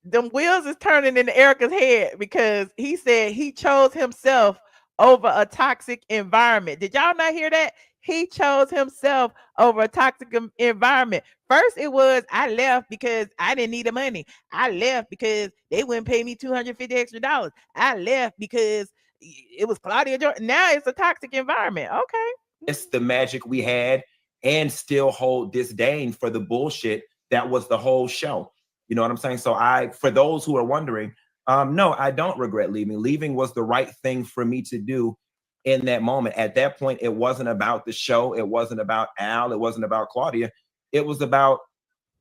them wheels is turning in Erica's head because he said he chose himself over a toxic environment. Did y'all not hear that? He chose himself over a toxic environment. First, it was I left because I didn't need the money. I left because they wouldn't pay me $250 extra. I left because it was Claudia Jordan. Now it's a toxic environment. Okay. It's the magic we had and still hold disdain for the bullshit that was the whole show. You know what I'm saying? So for those who are wondering, no, I don't regret leaving. Leaving was the right thing for me to do in that moment. At that point, it wasn't about the show. It wasn't about Al. It wasn't about Claudia. It was about,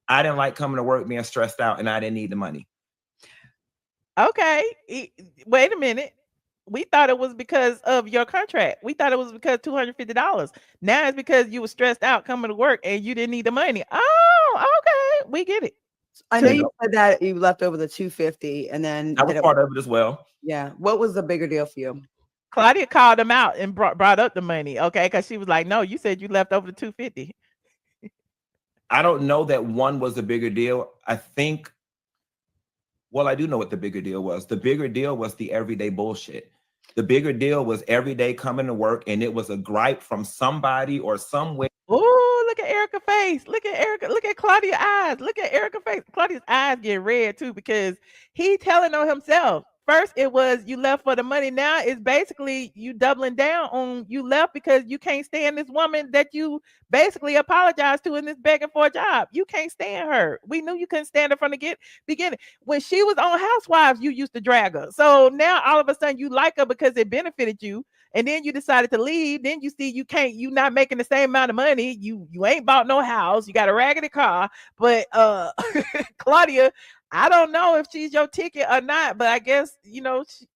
I didn't like coming to work being stressed out and I didn't need the money. Okay. Wait a minute. We thought it was because of your contract. We thought it was because $250. Now it's because you were stressed out coming to work and you didn't need the money. Oh, okay. We get it. I know you said that you left over the $250 and then I was part of it as well. Yeah. What was the bigger deal for you? Claudia called him out and brought up the money. Okay. Because she was like, no, you said you left over the $250. I don't know that one was a bigger deal. I think, well, I do know what the bigger deal was. The bigger deal was the everyday bullshit. The bigger deal was every day coming to work and it was a gripe from somebody or somewhere. Oh, look at Erica's face. Look at Erica. Look at Claudia's eyes. Look at Erica's face. Claudia's eyes get red too because he telling on himself. First, it was you left for the money. Now it's basically you doubling down on you left because you can't stand this woman that you basically apologized to and is begging for a job. You can't stand her. We knew you couldn't stand her from the beginning. When she was on Housewives, you used to drag her. So now all of a sudden you like her because it benefited you. And then you decided to leave. Then you see you not making the same amount of money. You ain't bought no house. You got a raggedy car. But Claudia, I don't know if she's your ticket or not, but I guess,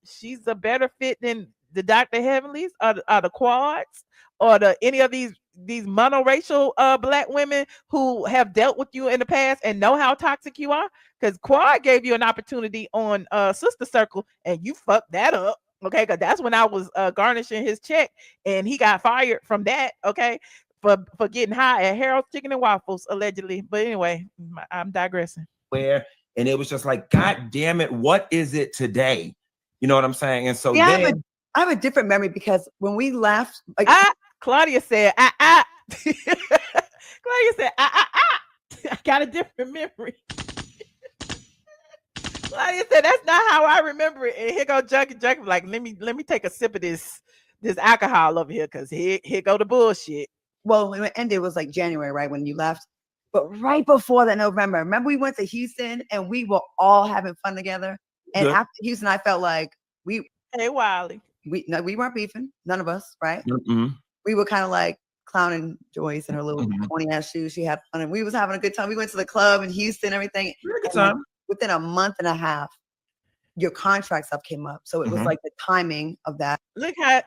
she's a better fit than the Dr. Heavenlies or the Quads or any of these monoracial black women who have dealt with you in the past and know how toxic you are. Because Quad gave you an opportunity on Sister Circle and you fucked that up. Okay, because that's when I was garnishing his check and he got fired from that. Okay, for getting high at Harold's Chicken and Waffles allegedly. But anyway, I'm digressing. And it was just like, God damn it, what is it today? You know what I'm saying? And so I have a different memory because when we left, Claudia said, Claudia said, I got a different memory. Claudia said, that's not how I remember it. And here go Junkie like, let me take a sip of this alcohol over here because here go the bullshit. Well, when it ended, it was like January, right, when you left. But right before that, November, remember we went to Houston and we were all having fun together. And after Houston, I felt like Hey, Wiley. We weren't beefing, none of us, right? Mm-mm. We were kind of like clowning Joyce in her little pointy ass shoes. She had fun and we was having a good time. We went to the club in Houston, everything. Good time. Within a month and a half, your contract stuff came up. So it was like the timing of that. Look how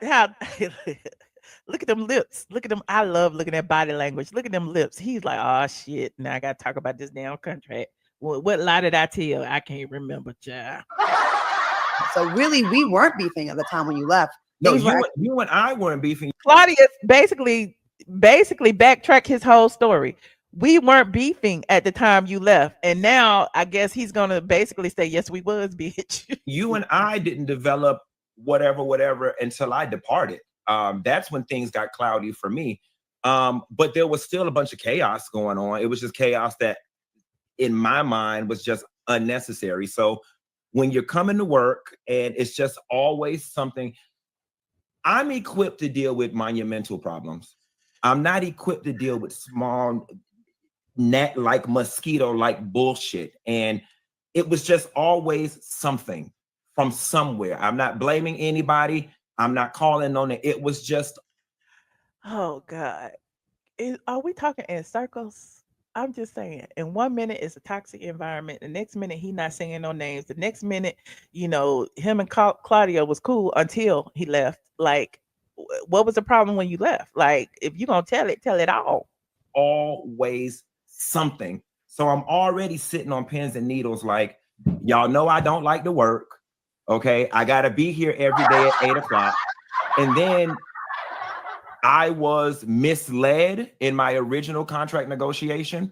look at them lips. Look at them. I love looking at body language. Look at them lips. He's like, oh shit. Now I gotta talk about this damn contract. What lie did I tell? I can't remember, child. So really, we weren't beefing at the time when you left. No, you and I weren't beefing. Claudia basically backtrack his whole story. We weren't beefing at the time you left. And now I guess he's going to basically say, yes, we was, bitch. You and I didn't develop whatever until I departed. That's when things got cloudy for me. But there was still a bunch of chaos going on. It was just chaos that in my mind was just unnecessary. So when you're coming to work and it's just always something, I'm equipped to deal with monumental problems. I'm not equipped to deal with small net like mosquito like bullshit. And it was just always something from somewhere. I'm not blaming anybody. I'm not calling on it. It was just, Oh God. Are we talking in circles? I'm just saying, in 1 minute it's a toxic environment. The next minute he not saying no names. The next minute, him and Claudia was cool until he left. Like, what was the problem when you left? Like, if you're gonna tell it all. always something. So I'm already sitting on pins and needles. Like, y'all know I don't like to work. Okay. I got to be here every day at 8 o'clock. And then I was misled in my original contract negotiation.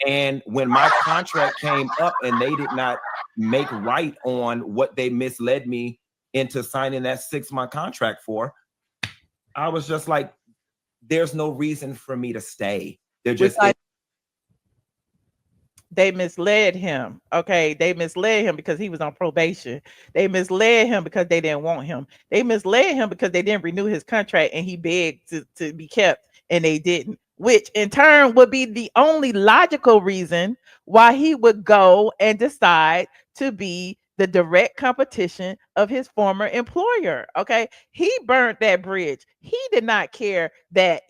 And when my contract came up and they did not make right on what they misled me into signing that 6-month contract for, I was just like, there's no reason for me to stay. They're just They misled him. Okay. They misled him because he was on probation. They misled him because they didn't want him. They misled him because they didn't renew his contract and he begged to be kept and they didn't, which in turn would be the only logical reason why he would go and decide to be the direct competition of his former employer. Okay. He burnt that bridge. He did not care that,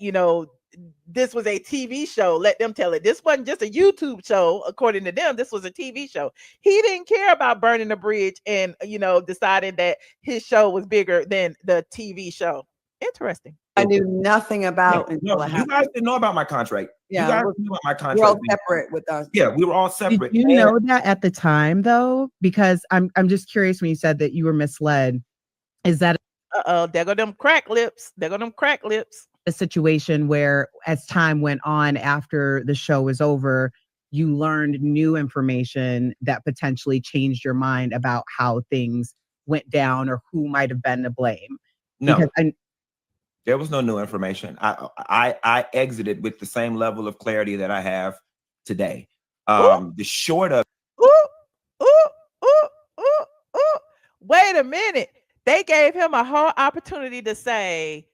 this was a TV show. Let them tell it. This wasn't just a YouTube show. According to them, this was a TV show. He didn't care about burning the bridge and, deciding that his show was bigger than the TV show. Interesting. I knew nothing about until it you happened. guys didn't know about my contract. Yeah, you guys knew about my contract. We're all separate with us. Yeah, we were all separate. Did you know that at the time though? Because I'm just curious when you said that you were misled. Is that there go them crack lips. There go them crack lips. A situation where as time went on after the show was over, you learned new information that potentially changed your mind about how things went down or who might have been to blame? No, there was no new information. I exited with the same level of clarity that I have today. The short of wait a minute. They gave him a whole opportunity to say,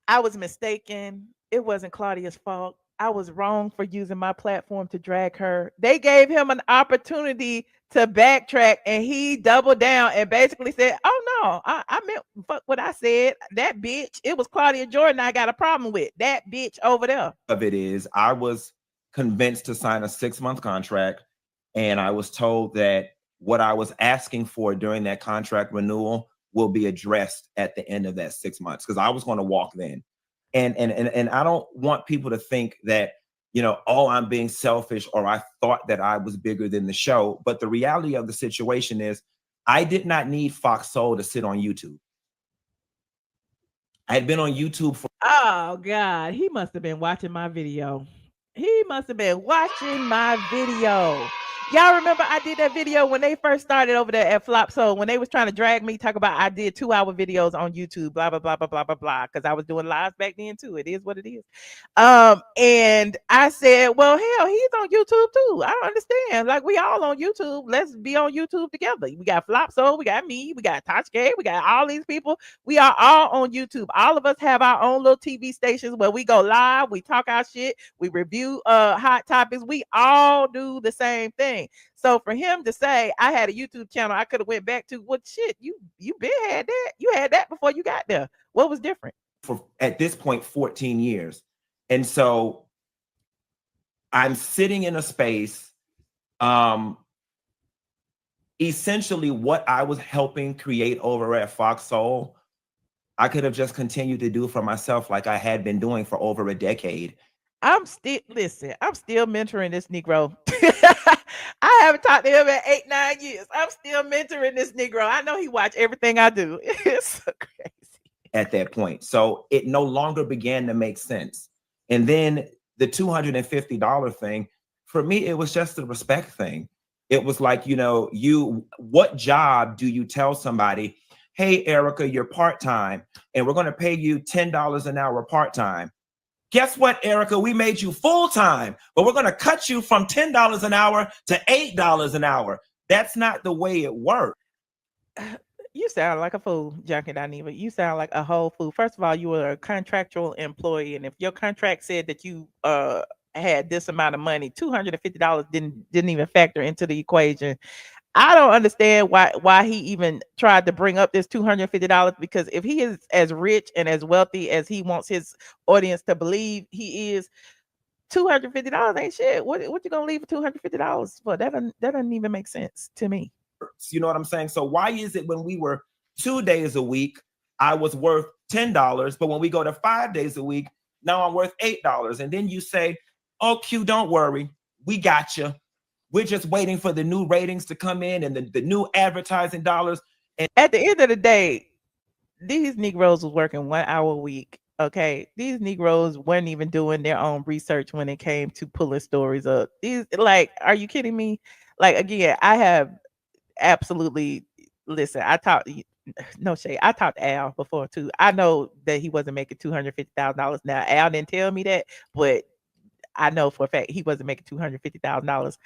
I was mistaken. It wasn't Claudia's fault. I was wrong for using my platform to drag her. They gave him an opportunity to backtrack and he doubled down and basically said, oh no, I meant fuck what I said. That bitch, it was Claudia Jordan I got a problem with. That bitch over there. Of it is, I was convinced to sign a 6-month contract and I was told that what I was asking for during that contract renewal will be addressed at the end of that 6 months, because I was going to walk then. And I don't want people to think that, oh, I'm being selfish or I thought that I was bigger than the show. But the reality of the situation is I did not need Fox Soul to sit on YouTube. I had been on YouTube for... Oh God, he must have been watching my video. He must have been watching my video. Y'all remember I did that video when they first started over there at Flop Soul, when they was trying to drag me, talk about I did 2-hour videos on YouTube, blah, blah, blah, blah, blah, blah, blah, because I was doing lives back then too. It is what it is. And I said, well, hell, he's on YouTube too. I don't understand. Like, we all on YouTube. Let's be on YouTube together. We got Flop Soul, we got me, we got Tasha, we got all these people. We are all on YouTube. All of us have our own little TV stations where we go live, we talk our shit, we review hot topics. We all do the same thing. So for him to say I had a YouTube channel, I could have went back to what shit you been had that. You had that before you got there. What was different? For at this point 14 years. And so I'm sitting in a space, essentially what I was helping create over at Fox Soul, I could have just continued to do for myself like I had been doing for over a decade. I'm still mentoring this Negro. I haven't talked to him in 8-9 years. I'm still mentoring this Negro. I know he watched everything I do. It's so crazy. At that point. So it no longer began to make sense. And then the $250 thing, for me, it was just a respect thing. It was like, what job do you tell somebody, hey, Erica, you're part-time and we're going to pay you $10 an hour part-time. Guess what, Erica? We made you full-time, but we're going to cut you from $10 an hour to $8 an hour. That's not the way it works. You sound like a fool, Junkie Dineva. You sound like a whole fool. First of all, you were a contractual employee, and if your contract said that you had this amount of money, $250 didn't even factor into the equation. I don't understand why he even tried to bring up this $250, because if he is as rich and as wealthy as he wants his audience to believe he is, $250 ain't shit. What you gonna leave for $250 for? That doesn't even make sense to me. You know what I'm saying? So why is it when we were 2 days a week, I was worth $10, but when we go to 5 days a week, now I'm worth $8? And then you say, oh, Q, don't worry, we got you. We're just waiting for the new ratings to come in and the new advertising dollars. And at the end of the day, these Negroes was working 1 hour a week. Okay, these Negroes weren't even doing their own research when it came to pulling stories up. These, like, are you kidding me? Like, again, I have absolutely, listen, I talked to Al before too. I know that he wasn't making $250,000. Now, Al didn't tell me that, but I know for a fact he wasn't making $250,000.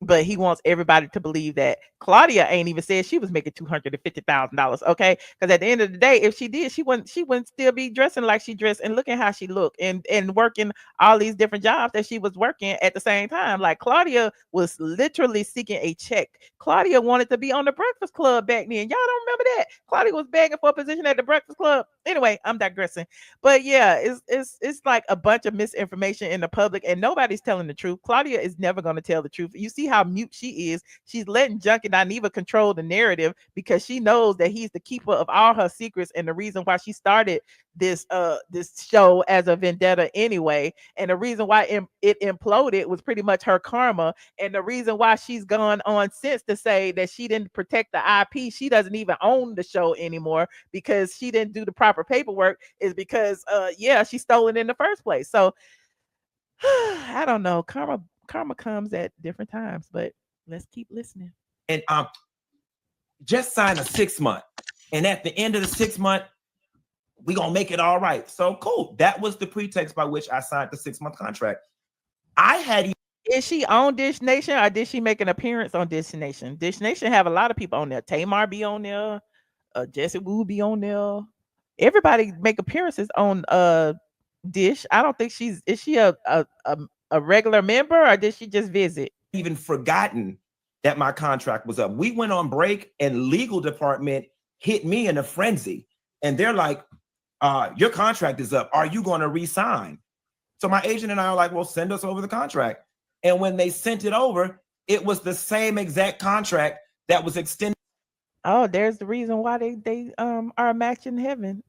But he wants everybody to believe that Claudia ain't even said she was making $250,000. Okay, because at the end of the day, if she did, she wouldn't still be dressing like she dressed and looking how she looked and working all these different jobs that she was working at the same time. Like, Claudia was literally seeking a check. Claudia wanted to be on the Breakfast Club back then. Y'all don't remember that? Claudia was begging for a position at the Breakfast Club. Anyway, I'm digressing. But yeah, it's like a bunch of misinformation in the public, and nobody's telling the truth. Claudia is never going to tell the truth. You see how mute she is. She's letting Junkie Dineva control the narrative because she knows that he's the keeper of all her secrets and the reason why she started this show as a vendetta anyway. And the reason why it imploded was pretty much her karma. And the reason why she's gone on since to say that she didn't protect the IP, she doesn't even own the show anymore because she didn't do the proper paperwork, is because she stole it in the first place. So I don't know. Karma comes at different times, but let's keep listening. And just sign a 6 month, and at the end of the 6 month, we gonna make it all right. So cool. That was the pretext by which I signed the 6 month contract. Is she on Dish Nation, or did she make an appearance on Dish Nation? Dish Nation have a lot of people on there. Tamar be on there. Jesse Wu be on there. Everybody make appearances on Dish. I don't think is she a regular member, or did she just visit? Even forgotten that my contract was up. We went on break and legal department hit me in a frenzy. And they're like, your contract is up. Are you going to resign? So my agent and I are like, well, send us over the contract. And when they sent it over, it was the same exact contract that was extended. Oh, there's the reason why they are a match in heaven.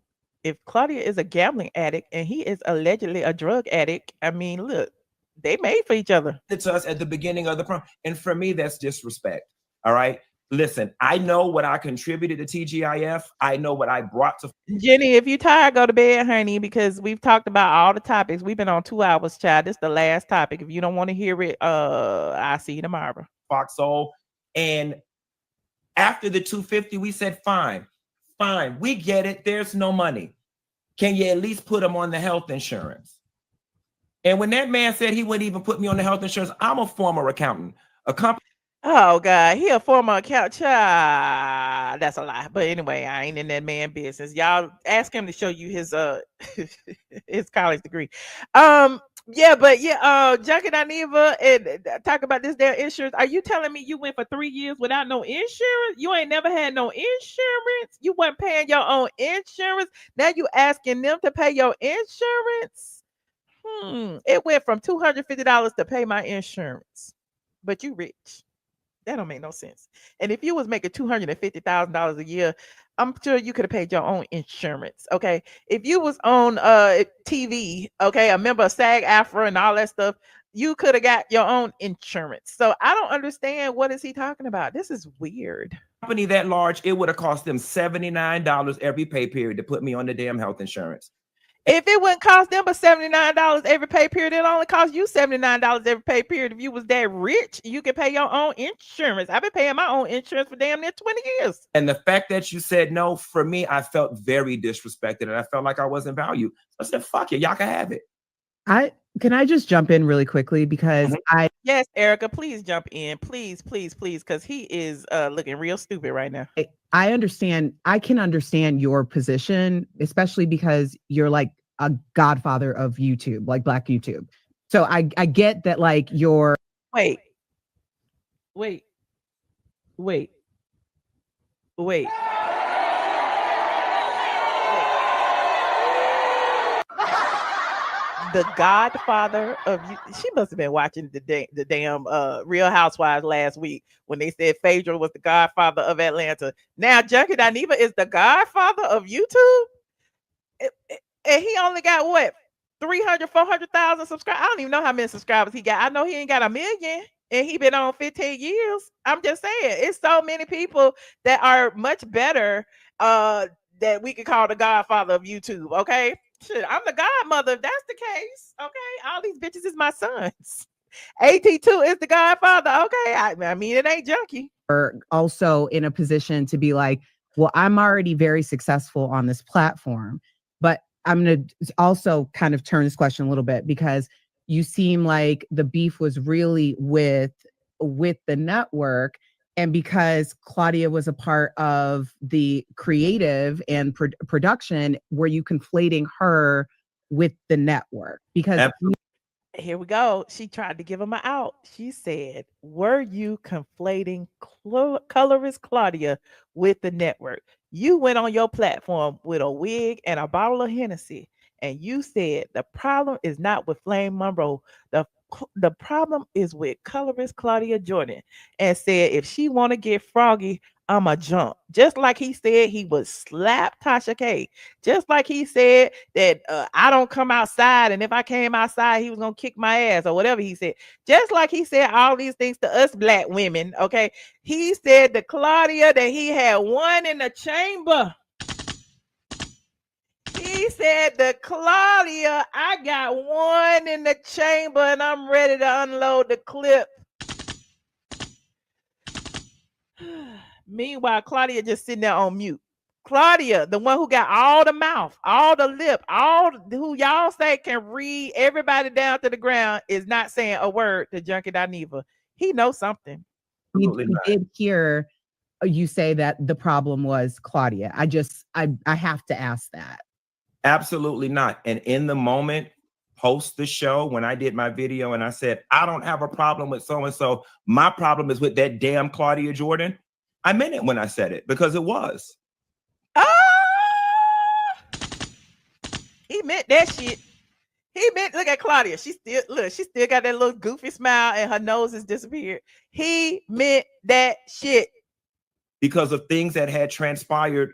If Claudia is a gambling addict and he is allegedly a drug addict, I mean, look, they made for each other. It's us at the beginning of the prom. And for me, that's disrespect. All right. Listen, I know what I contributed to TGIF. I know what I brought to Jenny. If you tired, go to bed, honey, because we've talked about all the topics. We've been on 2 hours, child. This is the last topic. If you don't want to hear it, I'll see you tomorrow. Fox Soul. And after the 250, we said, fine, we get it. There's no money. Can you at least put them on the health insurance? And when that man said he wouldn't even put me on the health insurance, I'm a former accountant. A company. Oh God, he a former accountant. Child, that's a lie. But anyway, I ain't in that man business. Y'all ask him to show you his his college degree. Junkie Dineva, and talk about this damn insurance. Are you telling me you went for 3 years without no insurance? You ain't never had no insurance. You weren't paying your own insurance. Now you asking them to pay your insurance. It went from $250 to pay my insurance, but you rich. That don't make no sense. And if you was making $250,000 a year, I'm sure you could have paid your own insurance. Okay. If you was on TV, okay, a member of SAG-AFTRA and all that stuff, you could have got your own insurance. So I don't understand, what is he talking about? This is weird. Company that large, it would have cost them $79 every pay period to put me on the damn health insurance. If it wouldn't cost them but $79 every pay period, it only cost you $79 every pay period. If you was that rich, you could pay your own insurance. I've been paying my own insurance for damn near 20 years. And the fact that you said no, for me, I felt very disrespected and I felt like I wasn't valued. I said, fuck it, y'all can have it. Can I just jump in really quickly because Yes, Erica, please jump in. Please, please, please, because he is looking real stupid right now. I understand. I can understand your position, especially because you're like a godfather of YouTube, like Black YouTube. So I get that, like, you're Wait. The godfather of you. She must have been watching the damn Real Housewives last week when they said Phaedra was the godfather of Atlanta. Now Junkie Dineva is the godfather of YouTube. And he only got what, 300, 400,000 subscribers. I don't even know how many subscribers he got. I know he ain't got 1 million and he been on 15 years. I'm just saying, it's so many people that are much better that we could call the godfather of YouTube. Okay. Shit, I'm the godmother if that's the case. Okay. All these bitches is my sons. AT2 is the godfather. Okay. I mean, it ain't Junkie. Also in a position to be like, well, I'm already very successful on this platform, but I'm going to also kind of turn this question a little bit because you seem like the beef was really with the network. And because Claudia was a part of the creative and production, were you conflating her with the network? Because here we go. She tried to give him an out. She said, were you conflating colorist Claudia with the network? You went on your platform with a wig and a bottle of Hennessy, and you said the problem is not with Flame Monroe. The problem is with colorist Claudia Jordan, and said if she want to get froggy, I'ma jump. Just like he said he would slap Tasha K. Just like he said that I don't come outside, and if I came outside, he was gonna kick my ass or whatever he said. Just like he said all these things to us Black women. Okay, he said to Claudia that he had one in the chamber. He said to Claudia, I got one in the chamber and I'm ready to unload the clip. Meanwhile, Claudia just sitting there on mute. Claudia, the one who got all the mouth, all the lip, who y'all say can read everybody down to the ground, is not saying a word to Junkie Dineva. He knows something. We did hear you say that the problem was Claudia. I have to ask that. Absolutely not. And in the moment, post the show, when I did my video and I said, I don't have a problem with so-and-so, my problem is with that damn Claudia Jordan. I meant it when I said it because it was. He meant that shit. He meant, look at Claudia. She still got that little goofy smile and her nose has disappeared. He meant that shit. Because of things that had transpired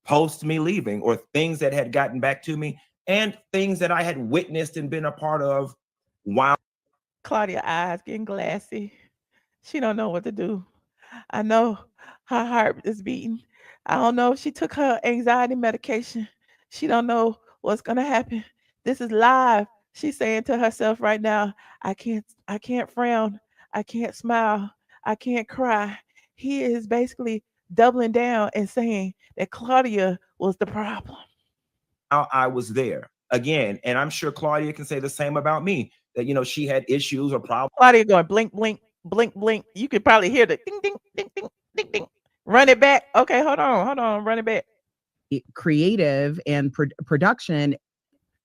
post me leaving, or things that had gotten back to me, and things that I had witnessed and been a part of while. Claudia eyes getting glassy. She don't know what to do. I know her heart is beating. I don't know if she took her anxiety medication. She don't know what's gonna happen. This is live. She's saying to herself right now, I can't frown. I can't smile. I can't cry. He is basically doubling down and saying that Claudia was the problem. I was there again, and I'm sure Claudia can say the same about me, that, you know, she had issues or problems. Claudia going blink, blink, blink, blink. You could probably hear the ding, ding, ding, ding, ding, ding. Run it back. Okay, hold on, run it back. Creative and production.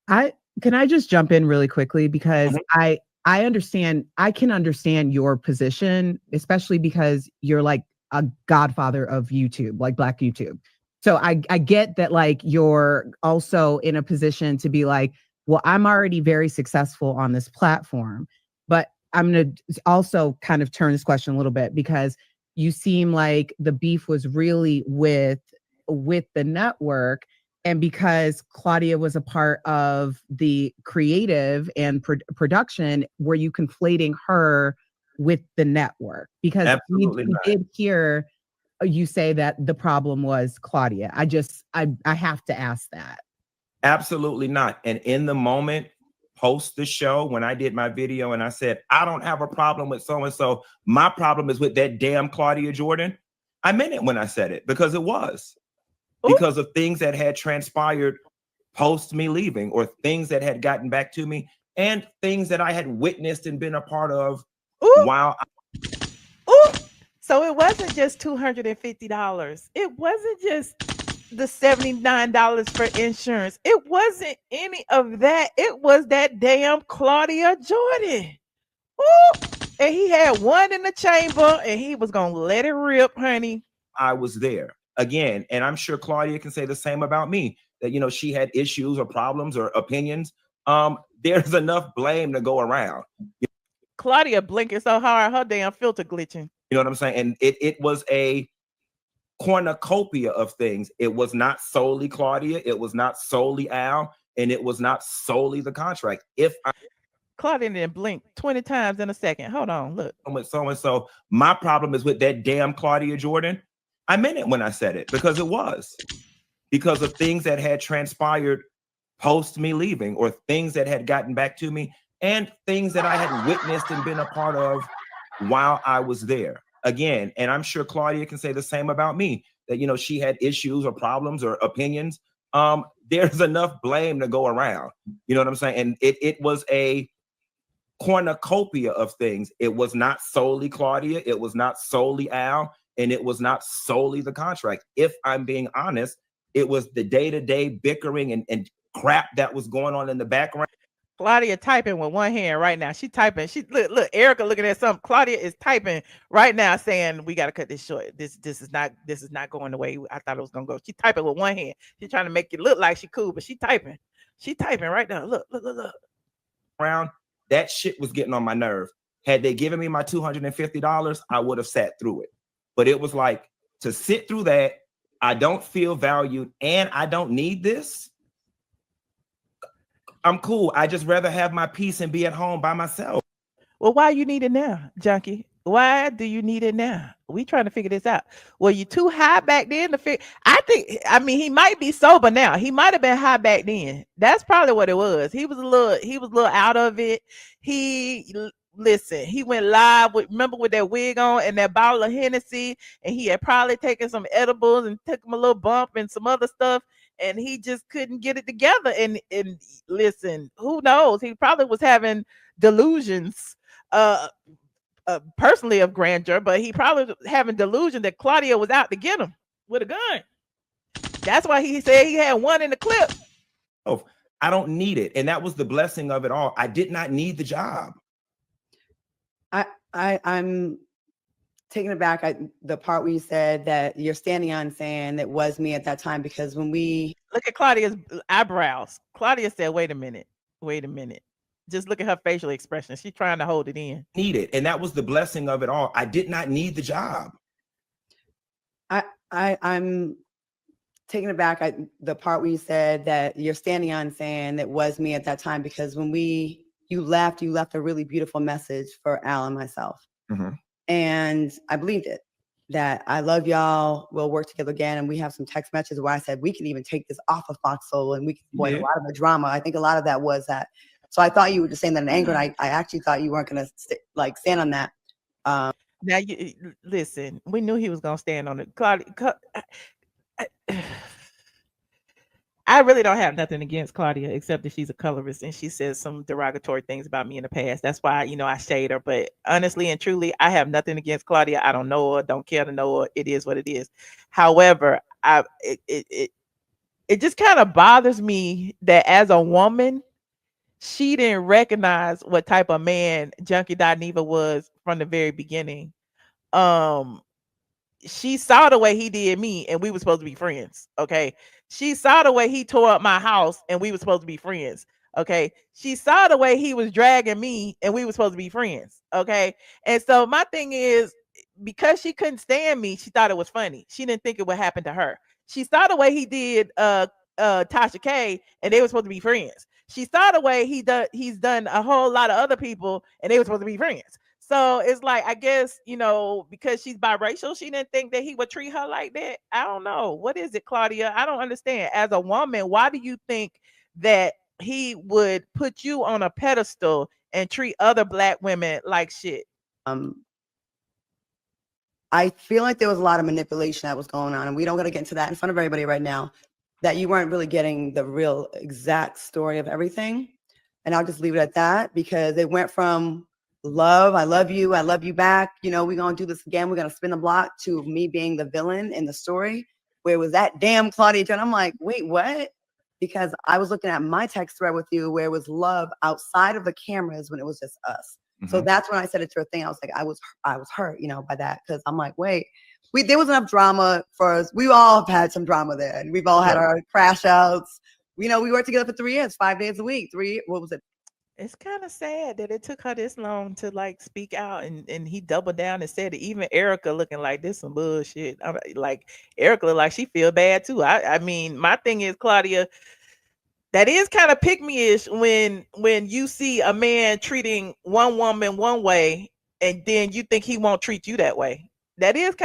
Can I just jump in really quickly because I understand. I can understand your position, especially because you're like a godfather of YouTube, like Black YouTube. So I get that, like, you're also in a position to be like, well, I'm already very successful on this platform, but I'm going to also kind of turn this question a little bit because you seem like the beef was really with the network. And because Claudia was a part of the creative and production, were you conflating her with the network? Because we did hear you say that the problem was Claudia. I have to ask that. Absolutely not. And in the moment, post the show, when I did my video and I said, I don't have a problem with so-and-so. My problem is with that damn Claudia Jordan. I meant it when I said it because it was. Because of things that had transpired post me leaving or things that had gotten back to me and things that I had witnessed and been a part of while So it wasn't just $250. It wasn't just the $79 for insurance. It wasn't any of that. It was that damn Claudia Jordan. Ooh. And he had one in the chamber and he was gonna let it rip, honey. I was there again. And I'm sure Claudia can say the same about me, that, you know, she had issues or problems or opinions. There's enough blame to go around. Claudia blinking so hard, her damn filter glitching. You know what I'm saying? And it was a cornucopia of things. It was not solely Claudia. It was not solely Al. And it was not solely the contract. Claudia didn't blink 20 times in a second. Hold on, look. With so-and-so, my problem is with that damn Claudia Jordan. I meant it when I said it because it was. Because of things that had transpired post me leaving or things that had gotten back to me and things that I had witnessed and been a part of while I was there. Again, and I'm sure Claudia can say the same about me, that, you know, she had issues or problems or opinions. There's enough blame to go around. You know what I'm saying? And it was a cornucopia of things. It was not solely Claudia. It was not solely Al. And it was not solely the contract. If I'm being honest, it was the day-to-day bickering and crap that was going on in the background. Claudia typing with one hand right now. She typing. She look. Erica looking at something. Claudia is typing right now, saying, "We got to cut this short. This is not going the way I thought it was gonna go." She typing with one hand. She's trying to make it look like she cool, but she typing. She typing right now. Look. Around that shit was getting on my nerve. Had they given me my $250, I would have sat through it. But it was like, to sit through that, I don't feel valued and I don't need this. I'm cool. I just rather have my peace and be at home by myself. Well, why you need it now, Junkie? Why do you need it now? We trying to figure this out. Were you too high back then to figure? I mean, he might be sober now. He might have been high back then. That's probably what it was. He was a little out of it. Listen, he went live with that wig on and that bottle of Hennessy, and he had probably taken some edibles and took him a little bump and some other stuff. And he just couldn't get it together. And listen, who knows? He probably was having delusions, personally of grandeur, but he probably was having delusion that Claudia was out to get him with a gun. That's why he said he had one in the clip. Oh, I don't need it. And that was the blessing of it all. I did not need the job. I'm taken aback at the part where you said that you're standing on saying that was me at that time, because when we look at Claudia's eyebrows, Claudia said, wait a minute. Just look at her facial expression. She's trying to hold it in. Need it. And that was the blessing of it all. I did not need the job. I'm taken aback at the part where you said that you're standing on saying that was me at that time, because when you left a really beautiful message for Al and myself. Mm-hmm. And I believed it, that I love y'all. We'll work together again. And we have some text messages where I said, we can even take this off of Fox Soul and we can avoid a lot of the drama. I think a lot of that was that. So I thought you were just saying that in anger. And I actually thought you weren't going to stand on that. Now, listen, we knew he was going to stand on it. Claudia, I really don't have nothing against Claudia, except that she's a colorist and she says some derogatory things about me in the past. That's why, I shade her. But honestly and truly, I have nothing against Claudia. I don't know her, don't care to know her. It is what it is. However, it just kind of bothers me that as a woman, she didn't recognize what type of man Junkie Dineva was from the very beginning. She saw the way he did me and we were supposed to be friends. Okay. She saw the way he tore up my house and we were supposed to be friends. Okay. She saw the way he was dragging me and we were supposed to be friends. Okay. And so my thing is, because she couldn't stand me, she thought it was funny. She didn't think it would happen to her. She saw the way he did Tasha K and they were supposed to be friends. She saw the way he's done a whole lot of other people and they were supposed to be friends. So it's like, I guess, because she's biracial, she didn't think that he would treat her like that. I don't know. What is it, Claudia? I don't understand. As a woman, why do you think that he would put you on a pedestal and treat other Black women like shit? I feel like there was a lot of manipulation that was going on, and we don't got to get into that in front of everybody right now, that you weren't really getting the real exact story of everything. And I'll just leave it at that, because it went from love, I love you back, we're going to do this again, we're going to spin the block, to me being the villain in the story, where it was that damn Claudia. And I'm like, wait, what? Because I was looking at my text thread with you where it was love outside of the cameras when it was just us. So that's when I said it to her thing. I was like, I was hurt, by that, because I'm like, wait, there was enough drama for us. We all have had some drama there, and we've all had our crash outs. We worked together for 3 years, 5 days a week. What was it? It's kind of sad that it took her this long to like speak out, and he doubled down and said it. Even Erica looking like this some bullshit. Like Erica look like she feel bad too. I mean, my thing is, Claudia, that is kind of pick me-ish when you see a man treating one woman one way and then you think he won't treat you that way. That is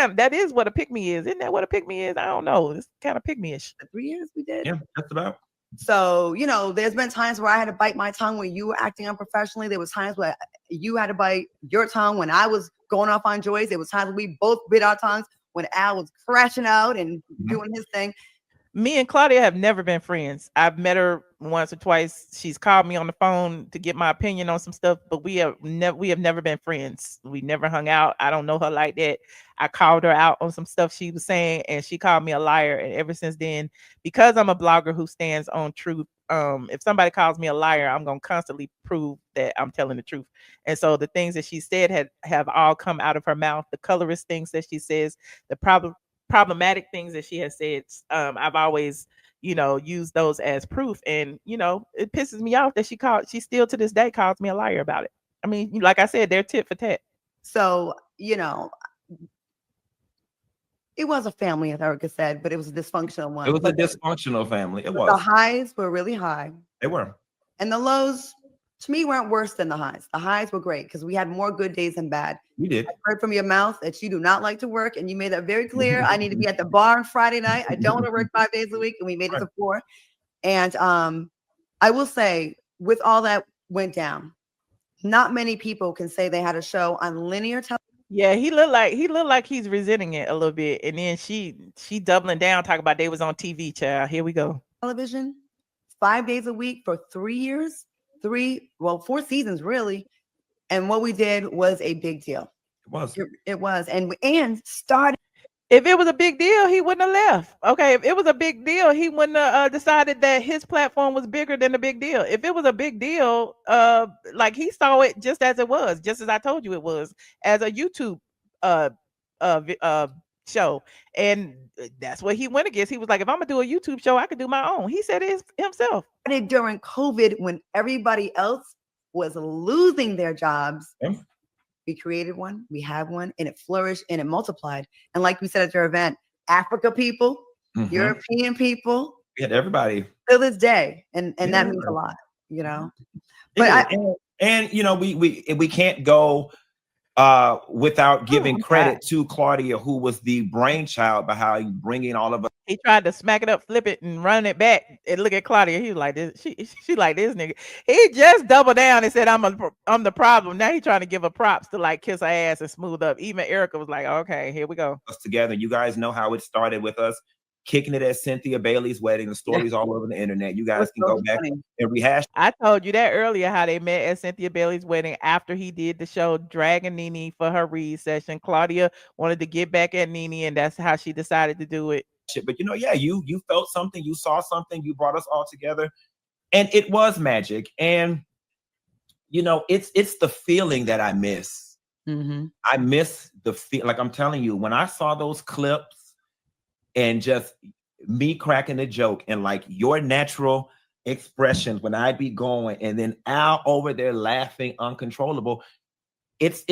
what a pick me is. Isn't that what a pick me is? I don't know. It's kind of pick me-ish. The 3 years we did. Yeah, that's about. So, there's been times where I had to bite my tongue when you were acting unprofessionally. There was times where you had to bite your tongue when I was going off on Joyce. There was times when we both bit our tongues when Al was crashing out and doing his thing. Me and Claudia have never been friends. I've met her once or twice. She's called me on the phone to get my opinion on some stuff, but we have never been friends. We never hung out. I don't know her like that. I called her out on some stuff she was saying, and she called me a liar. And ever since then, because I'm a blogger who stands on truth, if somebody calls me a liar, I'm gonna constantly prove that I'm telling the truth. And so the things that she said have all come out of her mouth. The colorist things that she says, the problematic things that she has said, I've always used those as proof. And it pisses me off that she still to this day calls me a liar about it. I mean, like I said, they're tit for tat. So it was a family, as Erica said, but it was a dysfunctional one. It was a dysfunctional family. It was. The highs were really high. They were. And the lows, to me, weren't worse than the highs. The highs were great because we had more good days than bad. We did. I heard from your mouth that you do not like to work, and you made that very clear. I need to be at the bar on Friday night. I don't want to work 5 days a week, and we made it to 4. And I will say, with all that went down, not many people can say they had a show on linear television. Yeah, he looked like he's resenting it a little bit, and then she doubling down, talking about they was on TV. Child, here we go. Television, 5 days a week for 3 years, 4 seasons really, and what we did was a big deal. It was. It was, and started. If it was a big deal, he wouldn't have left. Okay, if it was a big deal, he wouldn't have decided that his platform was bigger than the big deal. If it was a big deal, like he saw it just as it was, just as I told you it was, as a YouTube show, and that's what he went against. He was like, if I'm gonna do a YouTube show, I could do my own. He said it himself. During COVID, when everybody else was losing their jobs. Yeah. We created one, we have one, and it flourished and it multiplied. And like we said at your event, Africa people, European people, we had everybody till this day, and that means a lot, But we can't go without giving credit to Claudia, who was the brainchild behind bringing all of us. He tried to smack it up, flip it, and run it back. And look at Claudia. He was like this. She like this nigga. He just doubled down and said, I'm the problem. Now he trying to give her props to like kiss her ass and smooth up. Even Erica was like, okay, here we go. Us together. You guys know how it started with us kicking it at Cynthia Bailey's wedding. The story's all over the internet. You guys can go back and rehash. I told you that earlier, how they met at Cynthia Bailey's wedding after he did the show dragging Nene for her read session. Claudia wanted to get back at Nene, and that's how she decided to do it. But you felt something, you saw something, you brought us all together, and it was magic. And it's the feeling that I miss. I miss the feel. Like I'm telling you, when I saw those clips and just me cracking a joke and like your natural expressions when I'd be going, and then Al over there laughing uncontrollable. It's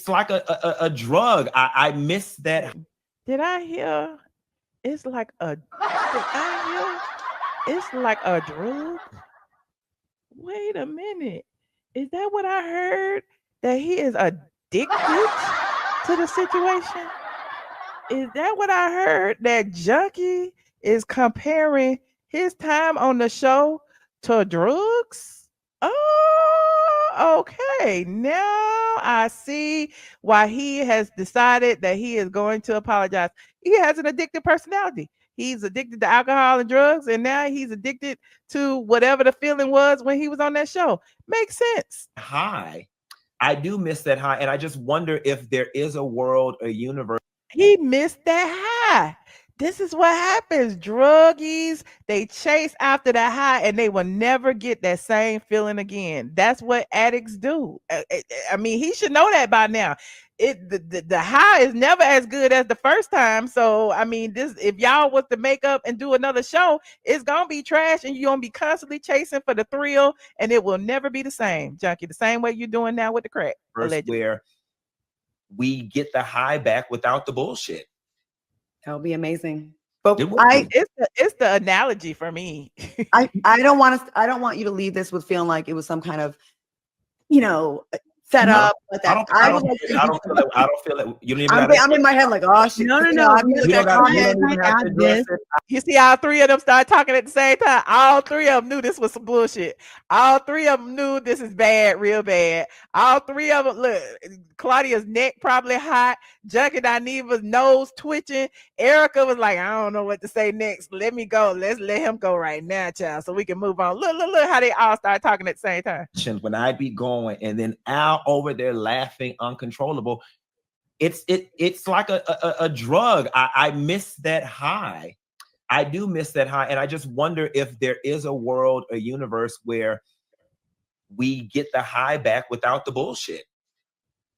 like a drug. I miss that. Did I hear? It's like a drug. Wait a minute. Is that what I heard? That he is addicted to the situation? Is that what I heard? That Junkie is comparing his time on the show to drugs? Oh, okay. Now I see why he has decided that he is going to apologize. He has an addictive personality. He's addicted to alcohol and drugs, and now he's addicted to whatever the feeling was when he was on that show. Makes sense. High. I do miss that high. And I just wonder if there is a world, a universe. He missed that high. This is what happens. Druggies, they chase after that high and they will never get that same feeling again. That's what addicts do. I mean, he should know that by now. The high is never as good as the first time. So, I mean, this if y'all was to make up and do another show, it's gonna be trash and you're gonna be constantly chasing for the thrill and it will never be the same, Junkie. The same way you're doing now with the crack. Where we get the high back without the bullshit. That would be amazing. But it's the analogy for me. I don't want you to leave this with feeling like it was some kind of, set up. Like that. I don't feel it. You don't even I'm in my head like, oh shit. No. You see, all three of them started talking at the same time. All three of them knew this was some bullshit. All three of them knew this is bad, real bad. All three of them, look, Claudia's neck probably hot. Junkie Dineva's nose twitching. Erica was like, I don't know what to say next. Let me go. Let's let him go right now, child, so we can move on. Look how they all started talking at the same time. When I'd be going, and then Al over there laughing uncontrollable. It's like a drug. I miss that high. I do miss that high. And I just wonder if there is a world, a universe where we get the high back without the bullshit.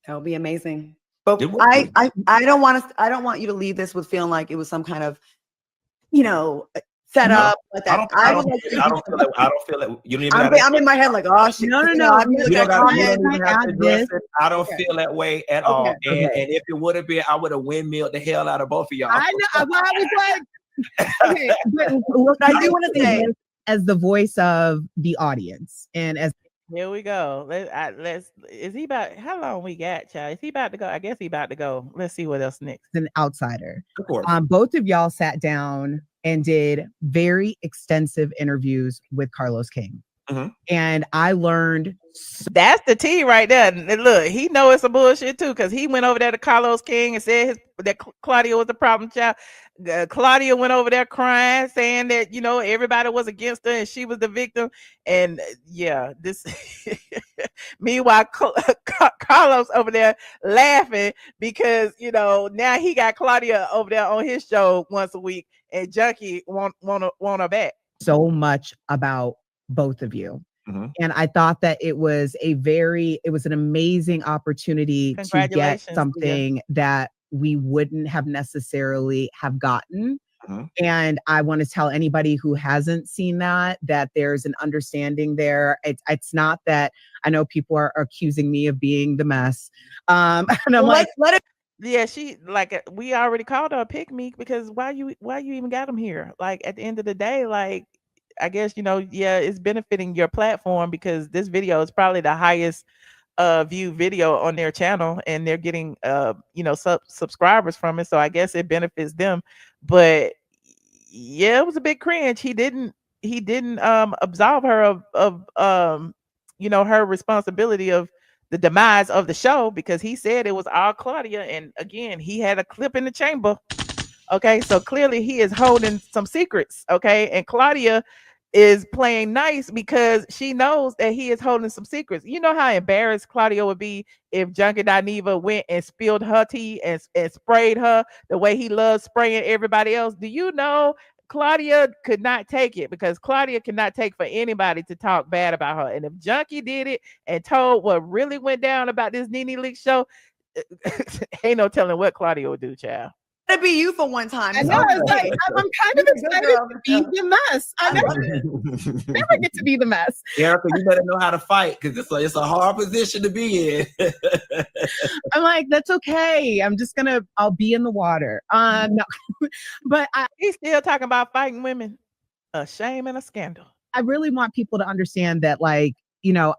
That would be amazing. But I don't want you to leave this with feeling like it was some kind of, set up like that. I don't feel it. You don't even I'm in my head like, oh shit. No. I don't feel that way at all. And if it would have been, I would have windmilled the hell out of both of y'all. I know. Well, I was like, okay, but look, I do want to say, as the voice of the audience, and as here we go. Let's. Is he about? How long we got, child? Is he about to go? I guess he about to go. Let's see what else next. An outsider. Of course. Both of y'all sat down and did very extensive interviews with Carlos King. Mm-hmm. And I learned that's the tea right there. And look, he know it's a bullshit too, because he went over there to Carlos King and said that Claudia was the problem child. Claudia went over there crying, saying that everybody was against her and she was the victim. And this meanwhile Carlos over there laughing because now he got Claudia over there on his show once a week, and Junkie want her back. So much about both of you. Mm-hmm. And I thought that it was an amazing opportunity to get something that we wouldn't have necessarily have gotten. Mm-hmm. And I want to tell anybody who hasn't seen that there's an understanding there. It's not that I know people are accusing me of being the mess. And I'm let it. Yeah, she we already called her a pick me, because why you even got them here? Like, at the end of the day, like, I guess, it's benefiting your platform, because this video is probably the highest viewed video on their channel, and they're getting subscribers from it. So I guess it benefits them. But yeah, it was a big cringe. He didn't absolve her of her responsibility of the demise of the show, because he said it was all Claudia. And again, he had a clip in the chamber. Okay, so clearly he is holding some secrets. Okay, and Claudia is playing nice because she knows that he is holding some secrets. You know how embarrassed Claudia would be if Junkie Dineva went and spilled her tea and sprayed her the way he loves spraying everybody else. Do you know Claudia could not take it, because Claudia cannot take for anybody to talk bad about her. And if Junkie did it and told what really went down about this Nene Leakes show, ain't no telling what Claudia would do, child. To be you for one time. I know. It's like, I'm kind of excited to be the mess. I never get to be the mess. Erica, you better know how to fight, because it's a hard position to be in. I'm like, that's okay. I'll be in the water. No. But he's still talking about fighting women. A shame and a scandal. I really want people to understand that,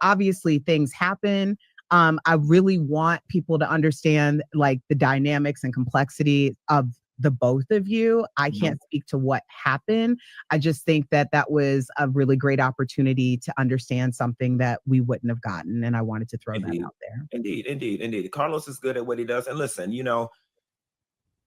obviously things happen. I really want people to understand like the dynamics and complexity of the both of you. I can't speak to what happened. I just think that that was a really great opportunity to understand something that we wouldn't have gotten. And I wanted to throw that out there. Indeed. Carlos is good at what he does. And listen, you know,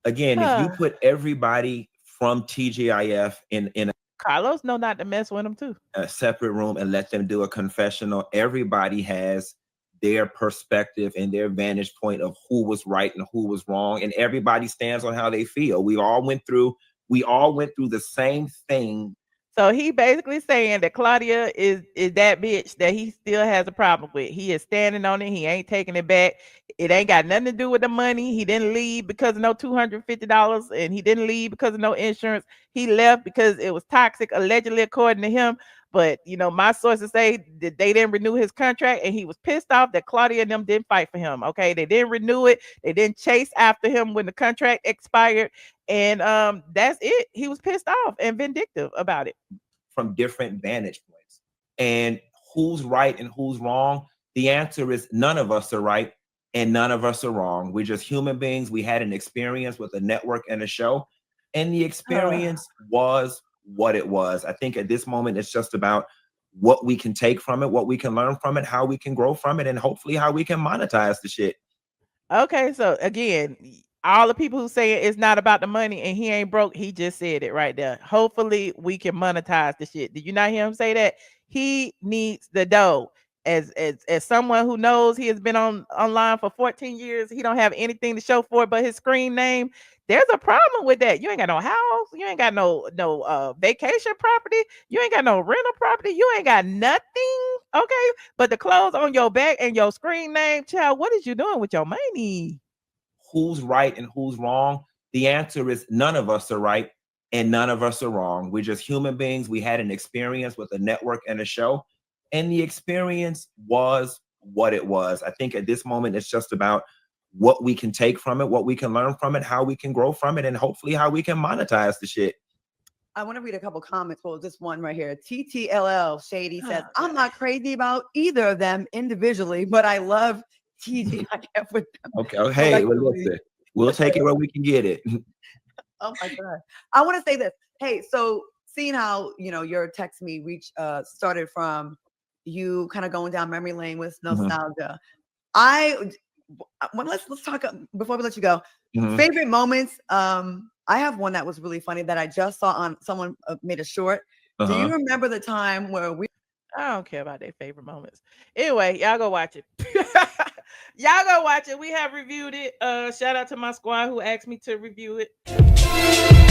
again, if you put everybody from TGIF in Carlos know not to mess with him too. A separate room and let them do a confessional, everybody has their perspective and their vantage point of who was right and who was wrong, and everybody stands on how they feel. We all went through the same thing. So he basically saying that Claudia is that bitch that he still has a problem with. He is standing on it. He ain't taking it back. It ain't got nothing to do with the money. He didn't leave because of no $250, and he didn't leave because of no insurance. He left because it was toxic, allegedly, according to him. But, you know, my sources say that they didn't renew his contract, and he was pissed off that Claudia and them didn't fight for him. Okay, they didn't renew it. They didn't chase after him when the contract expired. And that's it. He was pissed off and vindictive about it. From different vantage points. And who's right and who's wrong? The answer is none of us are right and none of us are wrong. We're just human beings. We had an experience with a network and a show, and the experience was what it was. I think at this moment, it's just about what we can take from it, what we can learn from it, how we can grow from it, and hopefully how we can monetize the shit. Okay, so again, all the people who say it's not about the money and he ain't broke, he just said it right there. Hopefully we can monetize the shit. Did you not hear him say that? He needs the dough. As someone who knows he has been online for 14 years, he don't have anything to show for it but his screen name. There's a problem with that. You ain't got no house, you ain't got no vacation property, you ain't got no rental property, you ain't got nothing, okay? But the clothes on your back and your screen name, child, what is you doing with your money? Who's right and who's wrong? The answer is none of us are right and none of us are wrong. We're just human beings. We had an experience with a network and a show, and the experience was what it was. I think at this moment, it's just about what we can take from it, what we can learn from it, how we can grow from it, and hopefully how we can monetize the shit. I want to read a couple comments. Well, this one right here. TTLL Shady says, I'm not crazy about either of them individually, but I love TGIF with them. Okay. Oh, hey, well, listen, we'll take it where we can get it. Oh my God. I want to say this. Hey, so seeing how, you know, your text me reach started from you kind of going down memory lane with nostalgia. Let's talk before we let you go. Favorite moments. I have one that was really funny that I just saw on someone made a short. Do you remember the time where I don't care about their favorite moments. Anyway, y'all go watch it. Y'all go watch it. We have reviewed it. Shout out to my squad who asked me to review it.